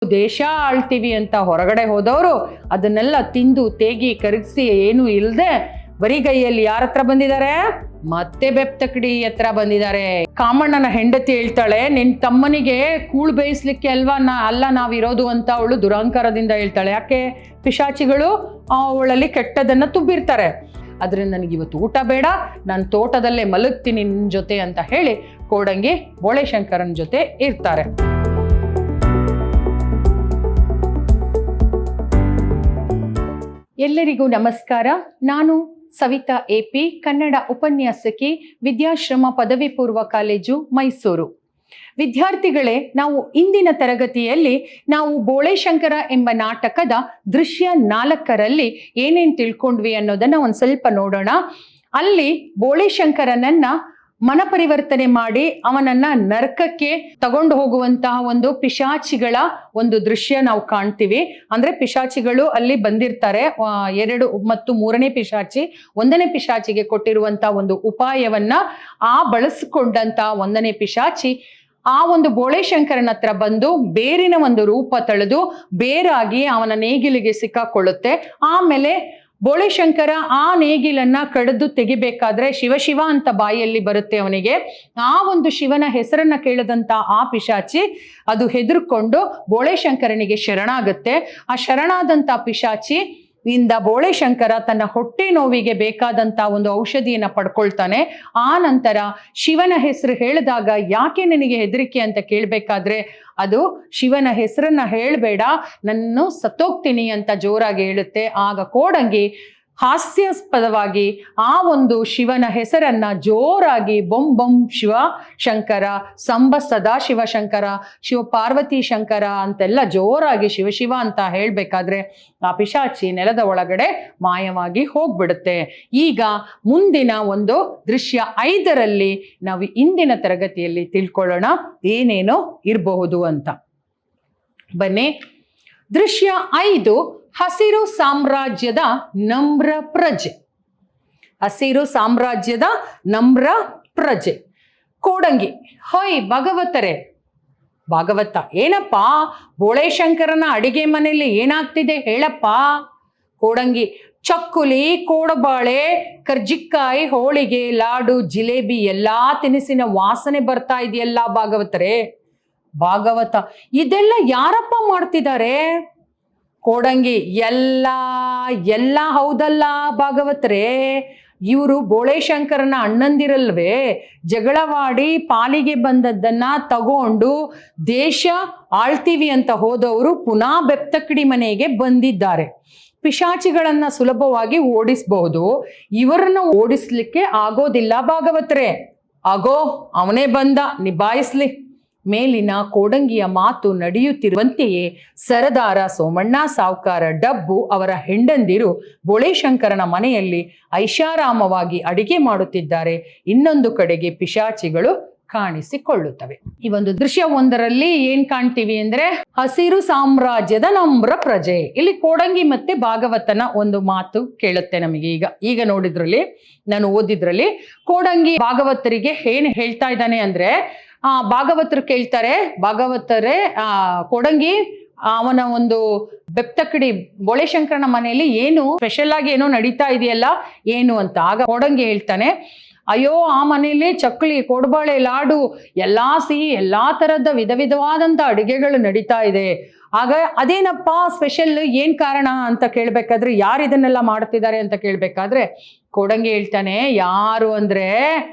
ದೇಶ ಆಳ್ತೀವಿ ಅಂತ ಹೊರಗಡೆ ಹೋದವರು ಅದನ್ನೆಲ್ಲ ತಿಂದು ತೇಗಿ ಕರಗಿಸಿ ಏನು ಇಲ್ಲದೆ ಬರಿಗೈಯಲ್ಲಿ ಯಾರ ಹತ್ರ ಬಂದಿದ್ದಾರೆ? ಮತ್ತೆ ಬೆಪ್ತಕಡಿ ಹತ್ರ ಬಂದಿದ್ದಾರೆ. ಕಾಮಣ್ಣನ ಹೆಂಡತಿ ಹೇಳ್ತಾಳೆ, ನಿನ್ ತಮ್ಮನಿಗೆ ಕೂಳು ಬೇಯಿಸ್ಲಿಕ್ಕೆ ಅಲ್ವಾ ಅಲ್ಲ ನಾವಿರೋದು ಅಂತ ಅವಳು ದುರಹಂಕಾರದಿಂದ ಹೇಳ್ತಾಳೆ. ಯಾಕೆ? ಪಿಶಾಚಿಗಳು ಅವಳಲ್ಲಿ ಕೆಟ್ಟದನ್ನ ತುಂಬಿರ್ತಾರೆ. ಅದರಿಂದ ನನಗೆ ಇವತ್ತು ಊಟ ಬೇಡ, ನಾನು ತೋಟದಲ್ಲೇ ಮಲಗ್ತೀನಿ ನಿನ್ನ ಜೊತೆ ಅಂತ ಹೇಳಿ ಕೋಡಂಗಿ ಬೋಳೆಶಂಕರನ ಜೊತೆ ಇರ್ತಾರೆ. ಎಲ್ಲರಿಗೂ ನಮಸ್ಕಾರ. ನಾನು ಸವಿತಾ AP, ಕನ್ನಡ ಉಪನ್ಯಾಸಕಿ, ವಿದ್ಯಾಶ್ರಮ ಪದವಿ ಪೂರ್ವ ಕಾಲೇಜು, ಮೈಸೂರು. ವಿದ್ಯಾರ್ಥಿಗಳೇ, ನಾವು ಇಂದಿನ ತರಗತಿಯಲ್ಲಿ ನಾವು ಬೋಳೆಶಂಕರ ಎಂಬ ನಾಟಕದ ದೃಶ್ಯ 4ರಲ್ಲಿ ಏನೇನು ತಿಳ್ಕೊಂಡ್ವಿ ಅನ್ನೋದನ್ನ ಒಂದು ಸ್ವಲ್ಪ ನೋಡೋಣ. ಅಲ್ಲಿ ಬೋಳೆಶಂಕರನನ್ನ ಮನಪರಿವರ್ತನೆ ಮಾಡಿ ಅವನನ್ನ ನರಕಕ್ಕೆ ತಗೊಂಡು ಹೋಗುವಂತಹ ಒಂದು ಪಿಶಾಚಿಗಳ ಒಂದು ದೃಶ್ಯ ನಾವು ಕಾಣ್ತೀವಿ. ಅಂದ್ರೆ ಪಿಶಾಚಿಗಳು ಅಲ್ಲಿ ಬಂದಿರ್ತಾರೆ. 2 ಮತ್ತು 3ನೇ ಪಿಶಾಚಿ 1ನೇ ಪಿಶಾಚಿಗೆ ಕೊಟ್ಟಿರುವಂತಹ ಒಂದು ಉಪಾಯವನ್ನ ಬಳಸಿಕೊಂಡಂತ 1ನೇ ಪಿಶಾಚಿ ಆ ಒಂದು ಬೋಳೆಶಂಕರನ ಹತ್ರ ಬಂದು ಬೇರಿನ ಒಂದು ರೂಪ ತಳೆದು ಬೇರಾಗಿ ಅವನ ನೇಗಿಲಿಗೆ ಸಿಕ್ಕಾಕೊಳ್ಳುತ್ತೆ. ಆಮೇಲೆ ಬೋಳೆಶಂಕರ ಆ ನೇಗಿಲನ್ನ ಕಡಿದು ತೆಗಿಬೇಕಾದ್ರೆ ಶಿವ ಅಂತ ಬಾಯಲ್ಲಿ ಬರುತ್ತೆ ಅವನಿಗೆ. ಆ ಒಂದು ಶಿವನ ಹೆಸರನ್ನ ಕೇಳದಂತ ಆ ಪಿಶಾಚಿ ಅದು ಹೆದರ್ಕೊಂಡು ಬೋಳೆಶಂಕರನಿಗೆ ಶರಣಾಗುತ್ತೆ. ಆ ಶರಣಾದಂತ ಪಿಶಾಚಿ ಇಂದ ಬೋಳೆಶಂಕರ ತನ್ನ ಹೊಟ್ಟೆ ನೋವಿಗೆ ಬೇಕಾದಂತ ಒಂದು ಔಷಧಿಯನ್ನ ಪಡ್ಕೊಳ್ತಾನೆ. ಆ ನಂತರ ಶಿವನ ಹೆಸರು ಹೇಳಿದಾಗ ಯಾಕೆ ನಿನಗೆ ಹೆದರಿಕೆ ಅಂತ ಕೇಳ್ಬೇಕಾದ್ರೆ ಅದು ಶಿವನ ಹೆಸರನ್ನ ಹೇಳ್ಬೇಡ, ನನ್ನ ಸತ್ತೋಗ್ತೀನಿ ಅಂತ ಜೋರಾಗಿ ಹೇಳುತ್ತೆ. ಆಗ ಕೋಡಂಗಿ ಹಾಸ್ಯಾಸ್ಪದವಾಗಿ ಆ ಒಂದು ಶಿವನ ಹೆಸರನ್ನ ಜೋರಾಗಿ ಬೊಂ ಬೊಂ ಶಿವ ಶಂಕರ, ಸಂಬ ಸದಾಶಿವ ಶಂಕರ, ಶಿವ ಪಾರ್ವತಿ ಶಂಕರ ಅಂತೆಲ್ಲ ಜೋರಾಗಿ ಶಿವ ಅಂತ ಹೇಳ್ಬೇಕಾದ್ರೆ ಆ ಪಿಶಾಚಿ ನೆಲದ ಒಳಗಡೆ ಮಾಯವಾಗಿ ಹೋಗ್ಬಿಡುತ್ತೆ. ಈಗ ಮುಂದಿನ ಒಂದು ದೃಶ್ಯ 5ರಲ್ಲಿ ನಾವು ಇಂದಿನ ತರಗತಿಯಲ್ಲಿ ತಿಳ್ಕೊಳ್ಳೋಣ ಏನೇನೋ ಇರಬಹುದು ಅಂತ. ಬನ್ನಿ. ದೃಶ್ಯ 5, ಹಸಿರು ಸಾಮ್ರಾಜ್ಯದ ನಮ್ರ ಪ್ರಜೆ. ಹಸಿರು ಸಾಮ್ರಾಜ್ಯದ ನಮ್ರ ಪ್ರಜೆ. ಕೋಡಂಗಿ, ಹೊಯ್ ಭಾಗವತರೇ. ಭಾಗವತ, ಏನಪ್ಪ ಬೋಳೆಶಂಕರನ ಅಡಿಗೆ ಮನೆಯಲ್ಲಿ ಏನಾಗ್ತಿದೆ ಹೇಳಪ್ಪ. ಕೋಡಂಗಿ, ಚಕ್ಕುಲಿ, ಕೋಡಬಾಳೆ, ಕರ್ಜಿಕಾಯಿ, ಹೋಳಿಗೆ, ಲಾಡು, ಜಿಲೇಬಿ ಎಲ್ಲಾ ತಿನಿಸಿನ ವಾಸನೆ ಬರ್ತಾ ಇದೆಯಲ್ಲ ಭಾಗವತರೇ. ಭಾಗವತ, ಇದೆಲ್ಲ ಯಾರಪ್ಪ ಮಾಡ್ತಿದ್ದಾರೆ? ಕೋಡಂಗಿ, ಎಲ್ಲ ಹೌದಲ್ಲ ಭಾಗವತರೇ, ಇವರು ಬೋಳೆಶಂಕರನ ಅಣ್ಣಂದಿರಲ್ವೇ, ಜಗಳವಾಡಿ ಪಾಲಿಗೆ ಬಂದದ್ದನ್ನ ತಗೊಂಡು ದೇಶ ಆಳ್ತೀವಿ ಅಂತ ಹೋದವರು ಪುನಃ ಬೆಪ್ತಕಡಿ ಮನೆಗೆ ಬಂದಿದ್ದಾರೆ. ಪಿಶಾಚಿಗಳನ್ನ ಸುಲಭವಾಗಿ ಓಡಿಸಬಹುದು, ಇವರನ್ನ ಓಡಿಸ್ಲಿಕ್ಕೆ ಆಗೋದಿಲ್ಲ ಭಾಗವತರೇ. ಆಗೋ ಅವನೇ ಬಂದ, ನಿಭಾಯಿಸ್ಲಿ. ಮೇಲಿನ ಕೋಡಂಗಿಯ ಮಾತು ನಡೆಯುತ್ತಿರುವಂತೆಯೇ ಸರದಾರ ಸೋಮಣ್ಣ ಸಾವ್ಕಾರ ಡಬ್ಬು ಅವರ ಹೆಂಡಂದಿರು ಬೋಳೆಶಂಕರನ ಮನೆಯಲ್ಲಿ ಐಷಾರಾಮವಾಗಿ ಅಡಿಗೆ ಮಾಡುತ್ತಿದ್ದಾರೆ. ಇನ್ನೊಂದು ಕಡೆಗೆ ಪಿಶಾಚಿಗಳು ಕಾಣಿಸಿಕೊಳ್ಳುತ್ತವೆ. ಈ ಒಂದು ದೃಶ್ಯ 1ರಲ್ಲಿ ಏನ್ ಕಾಣ್ತೀವಿ ಅಂದ್ರೆ ಹಸಿರು ಸಾಮ್ರಾಜ್ಯದ ನಮ್ರ ಪ್ರಜೆ. ಇಲ್ಲಿ ಕೋಡಂಗಿ ಮತ್ತೆ ಭಾಗವತನ ಒಂದು ಮಾತು ಕೇಳುತ್ತೆ ನಮಗೆ. ಈಗ ನೋಡಿದ್ರಲ್ಲಿ, ನಾನು ಓದಿದ್ರಲ್ಲಿ ಕೋಡಂಗಿ ಭಾಗವತರಿಗೆ ಏನ್ ಹೇಳ್ತಾ ಇದ್ದಾನೆ ಅಂದ್ರೆ, ಭಾಗವತರು ಕೇಳ್ತಾರೆ, ಭಾಗವತರೇ ಕೋಡಂಗಿ ಅವನ ಒಂದು ಬೆಪ್ತಕಡಿ ಬೋಳೆಶಂಕರನ ಮನೆಯಲ್ಲಿ ಏನು ಸ್ಪೆಷಲ್ ಆಗಿ ಏನೋ ನಡೀತಾ ಇದೆಯಲ್ಲ ಏನು ಅಂತ. ಆಗ ಕೋಡಂಗಿ ಹೇಳ್ತಾನೆ, ಅಯ್ಯೋ ಆ ಮನೆಯಲ್ಲಿ ಚಕ್ಕಲಿ, ಕೋಡ್ಬಾಳೆ, ಲಾಡು ಎಲ್ಲಾ ಸಿಹಿ ಎಲ್ಲಾ ತರದ ವಿಧವಾದಂತ ಅಡಿಗೆಗಳು ನಡೀತಾ ಇದೆ. ಆಗ ಅದೇನಪ್ಪ ಸ್ಪೆಷಲ್, ಏನ್ ಕಾರಣ ಅಂತ ಕೇಳ್ಬೇಕಾದ್ರೆ, ಯಾರು ಇದನ್ನೆಲ್ಲ ಮಾಡ್ತಿದ್ದಾರೆ ಅಂತ ಕೇಳ್ಬೇಕಾದ್ರೆ ಕೋಡಂಗಿ ಹೇಳ್ತಾನೆ, ಯಾರು ಅಂದ್ರೆ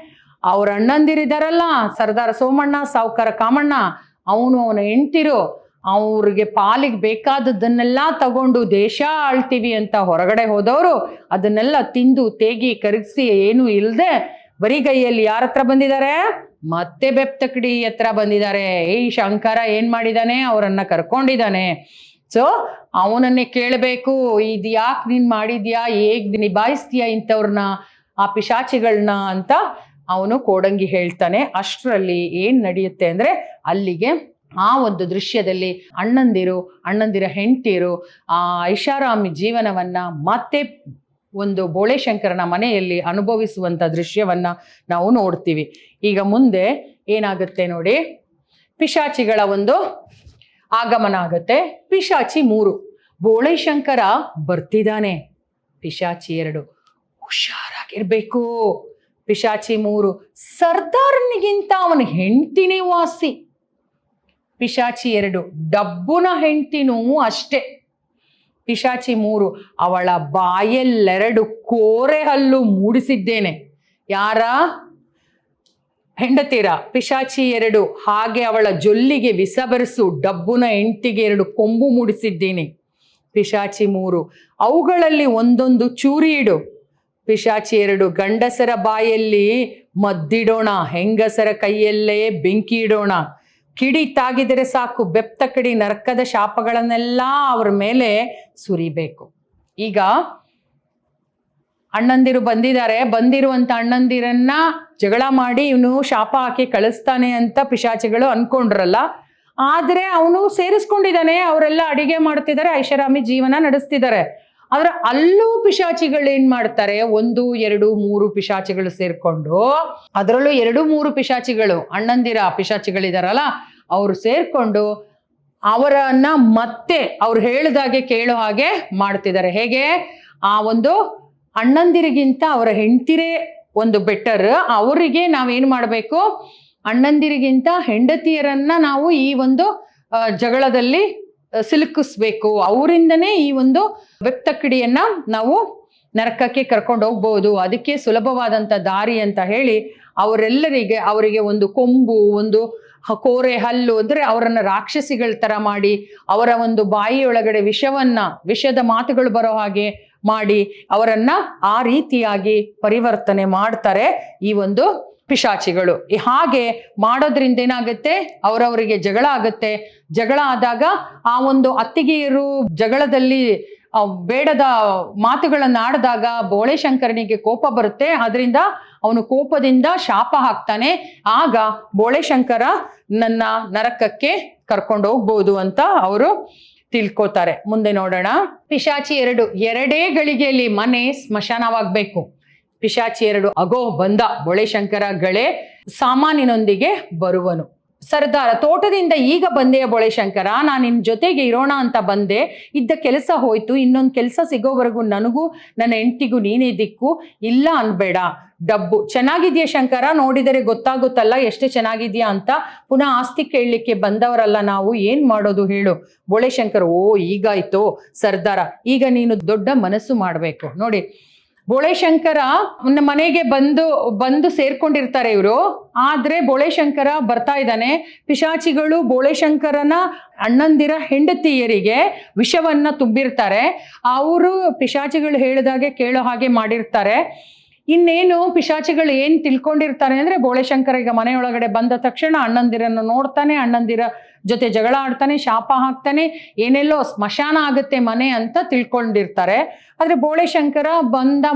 ಅವ್ರ ಅಣ್ಣಂದಿರಿದಾರಲ್ಲ, ಸರ್ದಾರ ಸೋಮಣ್ಣ ಸಾವ್ಕಾರ ಕಾಮಣ್ಣ, ಅವನ ಹೆಂಡ್ತಿರು, ಅವ್ರಿಗೆ ಪಾಲಿಗೆ ಬೇಕಾದದ್ದನ್ನೆಲ್ಲ ತಗೊಂಡು ದೇಶ ಆಳ್ತೀವಿ ಅಂತ ಹೊರಗಡೆ ಹೋದವರು ಅದನ್ನೆಲ್ಲ ತಿಂದು ತೇಗಿ ಕರಗಿಸಿ ಏನು ಇಲ್ಲದೆ ಬರಿಗೈಯಲ್ಲಿ ಯಾರ ಹತ್ರ ಬಂದಿದ್ದಾರೆ? ಮತ್ತೆ ಬೆಪ್ತಕಡಿ ಹತ್ರ ಬಂದಿದ್ದಾರೆ. ಈ ಶಂಕರ ಏನ್ ಮಾಡಿದಾನೆ? ಅವರನ್ನ ಕರ್ಕೊಂಡಿದ್ದಾನೆ. ಸೊ ಅವನನ್ನೇ ಕೇಳಬೇಕು, ಇದು ಯಾಕೆ ನೀನ್ ಮಾಡಿದ್ಯಾ, ಹೇಗ್ ನಿಭಾಯಿಸ್ತೀಯಾ ಇಂಥವ್ರನ್ನ, ಆ ಪಿಶಾಚಿಗಳನ್ನ ಅಂತ ಅವನು ಕೋಡಂಗಿ ಹೇಳ್ತಾನೆ. ಅಷ್ಟರಲ್ಲಿ ಏನ್ ನಡೆಯುತ್ತೆ ಅಂದ್ರೆ, ಅಲ್ಲಿಗೆ ಆ ಒಂದು ದೃಶ್ಯದಲ್ಲಿ ಅಣ್ಣಂದಿರ ಹೆಂಡತಿಯರು ಆ ಐಷಾರಾಮಿ ಜೀವನವನ್ನ ಮತ್ತೆ ಒಂದು ಬೋಳೆಶಂಕರನ ಮನೆಯಲ್ಲಿ ಅನುಭವಿಸುವಂತ ದೃಶ್ಯವನ್ನ ನಾವು ನೋಡ್ತೀವಿ. ಈಗ ಮುಂದೆ ಏನಾಗುತ್ತೆ ನೋಡಿ, ಪಿಶಾಚಿಗಳ ಒಂದು ಆಗಮನ ಆಗತ್ತೆ. ಪಿಶಾಚಿ 3, ಬೋಳೆಶಂಕರ ಬರ್ತಿದ್ದಾನೆ. ಪಿಶಾಚಿ 2, ಹುಷಾರಾಗಿರ್ಬೇಕು. ಪಿಶಾಚಿ 3, ಸರ್ದಾರನಿಗಿಂತ ಅವನ ಹೆಂಡತಿನೇ ವಾಸಿ. ಪಿಶಾಚಿ 2, ಡಬ್ಬುನ ಹೆಂಡತಿನೂ ಅಷ್ಟೇ. ಪಿಶಾಚಿ 3, ಅವಳ ಬಾಯಲ್ಲೆರಡು ಕೋರೆ ಹಲ್ಲು ಮೂಡಿಸಿದ್ದೇನೆ. ಯಾರ? ಹೆಂಡತಿರ. ಪಿಶಾಚಿ 2, ಹಾಗೆ ಅವಳ ಜೊಲ್ಲಿಗೆ ವಿಷ ಬೆರೆಸು, ಡಬ್ಬುನ ಹೆಂಡತಿಗೆ 2 ಕೊಂಬು ಮೂಡಿಸಿದ್ದೀನಿ. ಪಿಶಾಚಿ 3, ಅವುಗಳಲ್ಲಿ ಒಂದೊಂದು ಚೂರಿ ಇಡು. ಪಿಶಾಚಿ 2, ಗಂಡಸರ ಬಾಯಲ್ಲಿ ಮದ್ದಿಡೋಣ, ಹೆಂಗಸರ ಕೈಯಲ್ಲೇ ಬೆಂಕಿ ಇಡೋಣ. ಕಿಡಿ ತಾಗಿದರೆ ಸಾಕು, ಬೆಪ್ತ ಕಿಡಿ ನರಕದ ಶಾಪಗಳನ್ನೆಲ್ಲ ಅವ್ರ ಮೇಲೆ ಸುರಿಬೇಕು. ಈಗ ಅಣ್ಣಂದಿರು ಬಂದಿದ್ದಾರೆ. ಬಂದಿರುವಂತ ಅಣ್ಣಂದಿರನ್ನ ಜಗಳ ಮಾಡಿ ಇವನು ಶಾಪ ಹಾಕಿ ಕಳಿಸ್ತಾನೆ ಅಂತ ಪಿಶಾಚಿಗಳು ಅನ್ಕೊಂಡ್ರಲ್ಲ. ಆದ್ರೆ ಅವನು ಸೇರಿಸ್ಕೊಂಡಿದ್ದಾನೆ. ಅವರೆಲ್ಲ ಅಡಿಗೆ ಮಾಡ್ತಿದ್ದಾರೆ, ಐಷಾರಾಮಿ ಜೀವನ ನಡೆಸ್ತಿದ್ದಾರೆ. ಆದ್ರೆ ಅಲ್ಲೂ ಪಿಶಾಚಿಗಳು ಏನ್ ಮಾಡ್ತಾರೆ, 1, 2, 3 ಪಿಶಾಚಿಗಳು ಸೇರ್ಕೊಂಡು, ಅದರಲ್ಲೂ 2, 3 ಪಿಶಾಚಿಗಳು ಅಣ್ಣಂದಿರ ಪಿಶಾಚಿಗಳಿದಾರಲ್ಲ, ಅವ್ರು ಸೇರ್ಕೊಂಡು ಅವರನ್ನ ಮತ್ತೆ ಅವ್ರು ಹೇಳಿದಾಗೆ ಕೇಳೋ ಹಾಗೆ ಮಾಡ್ತಿದ್ದಾರೆ. ಹೇಗೆ? ಆ ಒಂದು ಅಣ್ಣಂದಿರಿಗಿಂತ ಅವರ ಹೆಂಡತಿರೇ ಒಂದು ಬೆಟರ್. ಅವರಿಗೆ ನಾವೇನ್ ಮಾಡಬೇಕು, ಅಣ್ಣಂದಿರಿಗಿಂತ ಹೆಂಡತಿಯರನ್ನ ನಾವು ಈ ಒಂದು ಜಗಳದಲ್ಲಿ ಸಿಲುಕಿಸ್ಬೇಕು. ಅವರಿಂದನೇ ಈ ಒಂದು ಬೆಪ್ತ ಕಿಡಿಯನ್ನ ನಾವು ನರಕಕ್ಕೆ ಕರ್ಕೊಂಡು ಹೋಗ್ಬಹುದು. ಅದಕ್ಕೆ ಸುಲಭವಾದಂತ ದಾರಿ ಅಂತ ಹೇಳಿ ಅವರಿಗೆ ಒಂದು ಕೊಂಬು, ಒಂದು ಕೋರೆ ಹಲ್ಲು, ಅಂದ್ರೆ ಅವರನ್ನ ರಾಕ್ಷಸಿಗಳ ತರ ಮಾಡಿ, ಅವರ ಒಂದು ಬಾಯಿಯೊಳಗಡೆ ವಿಷದ ಮಾತುಗಳು ಬರೋ ಹಾಗೆ ಮಾಡಿ ಅವರನ್ನ ಆ ರೀತಿಯಾಗಿ ಪರಿವರ್ತನೆ ಮಾಡ್ತಾರೆ ಈ ಒಂದು ಪಿಶಾಚಿಗಳು. ಹಾಗೆ ಮಾಡೋದ್ರಿಂದ ಏನಾಗುತ್ತೆ, ಅವರವರಿಗೆ ಜಗಳ ಆಗುತ್ತೆ. ಜಗಳ ಆದಾಗ ಆ ಒಂದು ಅತ್ತಿಗೆಯರು ಜಗಳದಲ್ಲಿ ಬೇಡದ ಮಾತುಗಳನ್ನ ಆಡಿದಾಗ ಬೋಳೆಶಂಕರನಿಗೆ ಕೋಪ ಬರುತ್ತೆ. ಅದರಿಂದ ಅವನು ಕೋಪದಿಂದ ಶಾಪ ಹಾಕ್ತಾನೆ. ಆಗ ಬೋಳೆಶಂಕರ ನನ್ನ ನರಕಕ್ಕೆ ಕರ್ಕೊಂಡು ಹೋಗ್ಬೋದು ಅಂತ ಅವರು ತಿಳ್ಕೋತಾರೆ. ಮುಂದೆ ನೋಡೋಣ. ಪಿಶಾಚಿ 2, 2 ಗಳಿಗೆಯಲ್ಲಿ ಮನೆ ಸ್ಮಶಾನವಾಗ್ಬೇಕು. ಪಿಶಾಚಿ 2, ಅಗೋ ಬಂದ ಬೋಳೆಶಂಕರ ಗಳೆ ಸಾಮಾನಿನೊಂದಿಗೆ ಬರುವನು. ಸರ್ದಾರ, ತೋಟದಿಂದ ಈಗ ಬಂದೆಯ ಬೋಳೆಶಂಕರ, ನಾನು ನಿನ್ ಜೊತೆಗೆ ಇರೋಣ ಅಂತ ಬಂದೆ. ಇದ್ದ ಕೆಲಸ ಹೋಯ್ತು, ಇನ್ನೊಂದು ಕೆಲಸ ಸಿಗೋವರೆಗೂ ನನಗೂ ನನ್ನ ಹೆಂಡತಿಗೂ ನೀನೇ ದಿಕ್ಕು. ಇಲ್ಲ ಅನ್ಬೇಡ. ಡಬ್ಬು, ಚೆನ್ನಾಗಿದ್ಯಾ ಶಂಕರ? ನೋಡಿದರೆ ಗೊತ್ತಾಗುತ್ತಲ್ಲ ಎಷ್ಟು ಚೆನ್ನಾಗಿದ್ಯಾ ಅಂತ. ಪುನಃ ಆಸ್ತಿ ಕೇಳಲಿಕ್ಕೆ ಬಂದವರಲ್ಲ ನಾವು, ಏನ್ ಮಾಡೋದು ಹೇಳು. ಬೋಳೆಶಂಕರ್, ಓ ಈಗಾಯ್ತು ಸರ್ದಾರ, ಈಗ ನೀನು ದೊಡ್ಡ ಮನಸ್ಸು ಮಾಡ್ಬೇಕು. ನೋಡಿ, ಬೋಳೆಶಂಕರ ಮನೆಗೆ ಬಂದು ಸೇರ್ಕೊಂಡಿರ್ತಾರೆ ಇವರು. ಆದ್ರೆ ಬೋಳೆಶಂಕರ ಬರ್ತಾ ಇದ್ದಾನೆ. ಪಿಶಾಚಿಗಳು ಬೋಳೆಶಂಕರನ ಅಣ್ಣಂದಿರ ಹೆಂಡತಿಯರಿಗೆ ವಿಷವನ್ನ ತುಂಬಿರ್ತಾರೆ. ಅವರು ಪಿಶಾಚಿಗಳು ಹೇಳಿದಾಗೆ ಕೇಳೋ ಹಾಗೆ ಮಾಡಿರ್ತಾರೆ. ಇನ್ನೇನು ಪಿಶಾಚಿಗಳು ಏನ್ ತಿಳ್ಕೊಂಡಿರ್ತಾರೆ ಅಂದ್ರೆ, ಬೋಳೆಶಂಕರ ಈಗ ಮನೆಯೊಳಗಡೆ ಬಂದ ತಕ್ಷಣ ಅಣ್ಣಂದಿರನ್ನು ನೋಡ್ತಾನೆ, ಅಣ್ಣಂದಿರ ಜೊತೆ ಜಗಳ ಆಡ್ತಾನೆ, ಶಾಪ ಹಾಕ್ತಾನೆ, ಏನೆಲ್ಲೋ ಸ್ಮಶಾನ ಆಗುತ್ತೆ ಮನೆ ಅಂತ ತಿಳ್ಕೊಂಡಿರ್ತಾರೆ. ಆದ್ರೆ ಬೋಳೆಶಂಕರ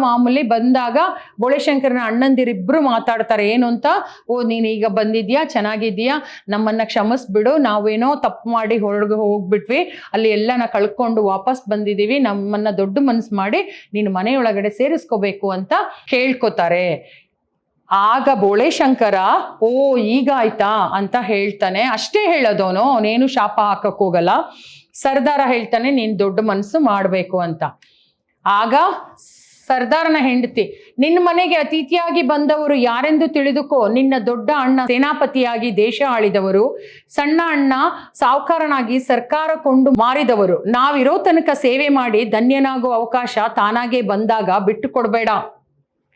ಮಾಮೂಲಿ ಬಂದಾಗ ಬೋಳೆಶಂಕರನ ಅಣ್ಣಂದಿರಿಬ್ರು ಮಾತಾಡ್ತಾರೆ. ಏನು ಅಂತ, ಓ ನೀನ್ ಈಗ ಬಂದಿದ್ಯಾ, ಚೆನ್ನಾಗಿದ್ಯಾ, ನಮ್ಮನ್ನ ಕ್ಷಮಿಸ್ಬಿಡು, ನಾವೇನೋ ತಪ್ಪು ಮಾಡಿ ಹೊರಗೆ ಹೋಗ್ಬಿಟ್ವಿ, ಅಲ್ಲಿ ಎಲ್ಲನ ಕಳ್ಕೊಂಡು ವಾಪಸ್ ಬಂದಿದೀವಿ, ನಮ್ಮನ್ನ ದೊಡ್ಡ ಮನಸ್ಸು ಮಾಡಿ ನೀನು ಮನೆಯೊಳಗಡೆ ಸೇರಿಸ್ಕೋಬೇಕು ಅಂತ ಕೇಳ್ಕೊತಾರೆ. ಆಗ ಬೋಳೆಶಂಕರ, ಓ ಈಗ ಆಯ್ತಾ ಅಂತ ಹೇಳ್ತಾನೆ. ಅಷ್ಟೇ ಹೇಳೋದವನು, ಅವನೇನು ಶಾಪ ಹಾಕಕ್ ಹೋಗಲ್ಲ. ಸರ್ದಾರ ಹೇಳ್ತಾನೆ, ನೀನ್ ದೊಡ್ಡ ಮನಸ್ಸು ಮಾಡ್ಬೇಕು ಅಂತ. ಆಗ ಸರ್ದಾರನ ಹೆಂಡತಿ, ನಿನ್ನ ಮನೆಗೆ ಅತಿಥಿಯಾಗಿ ಬಂದವರು ಯಾರೆಂದು ತಿಳಿದುಕೋ. ನಿನ್ನ ದೊಡ್ಡ ಅಣ್ಣ ಸೇನಾಪತಿಯಾಗಿ ದೇಶ ಆಳಿದವರು, ಸಣ್ಣ ಅಣ್ಣ ಸಾಹುಕಾರನಾಗಿ ಸರ್ಕಾರ ಕೊಂಡು ಮಾರಿದವರು. ನಾವಿರೋ ತನಕ ಸೇವೆ ಮಾಡಿ ಧನ್ಯನಾಗೋ ಅವಕಾಶ ತಾನಾಗೆ ಬಂದಾಗ ಬಿಟ್ಟು ಕೊಡಬೇಡ.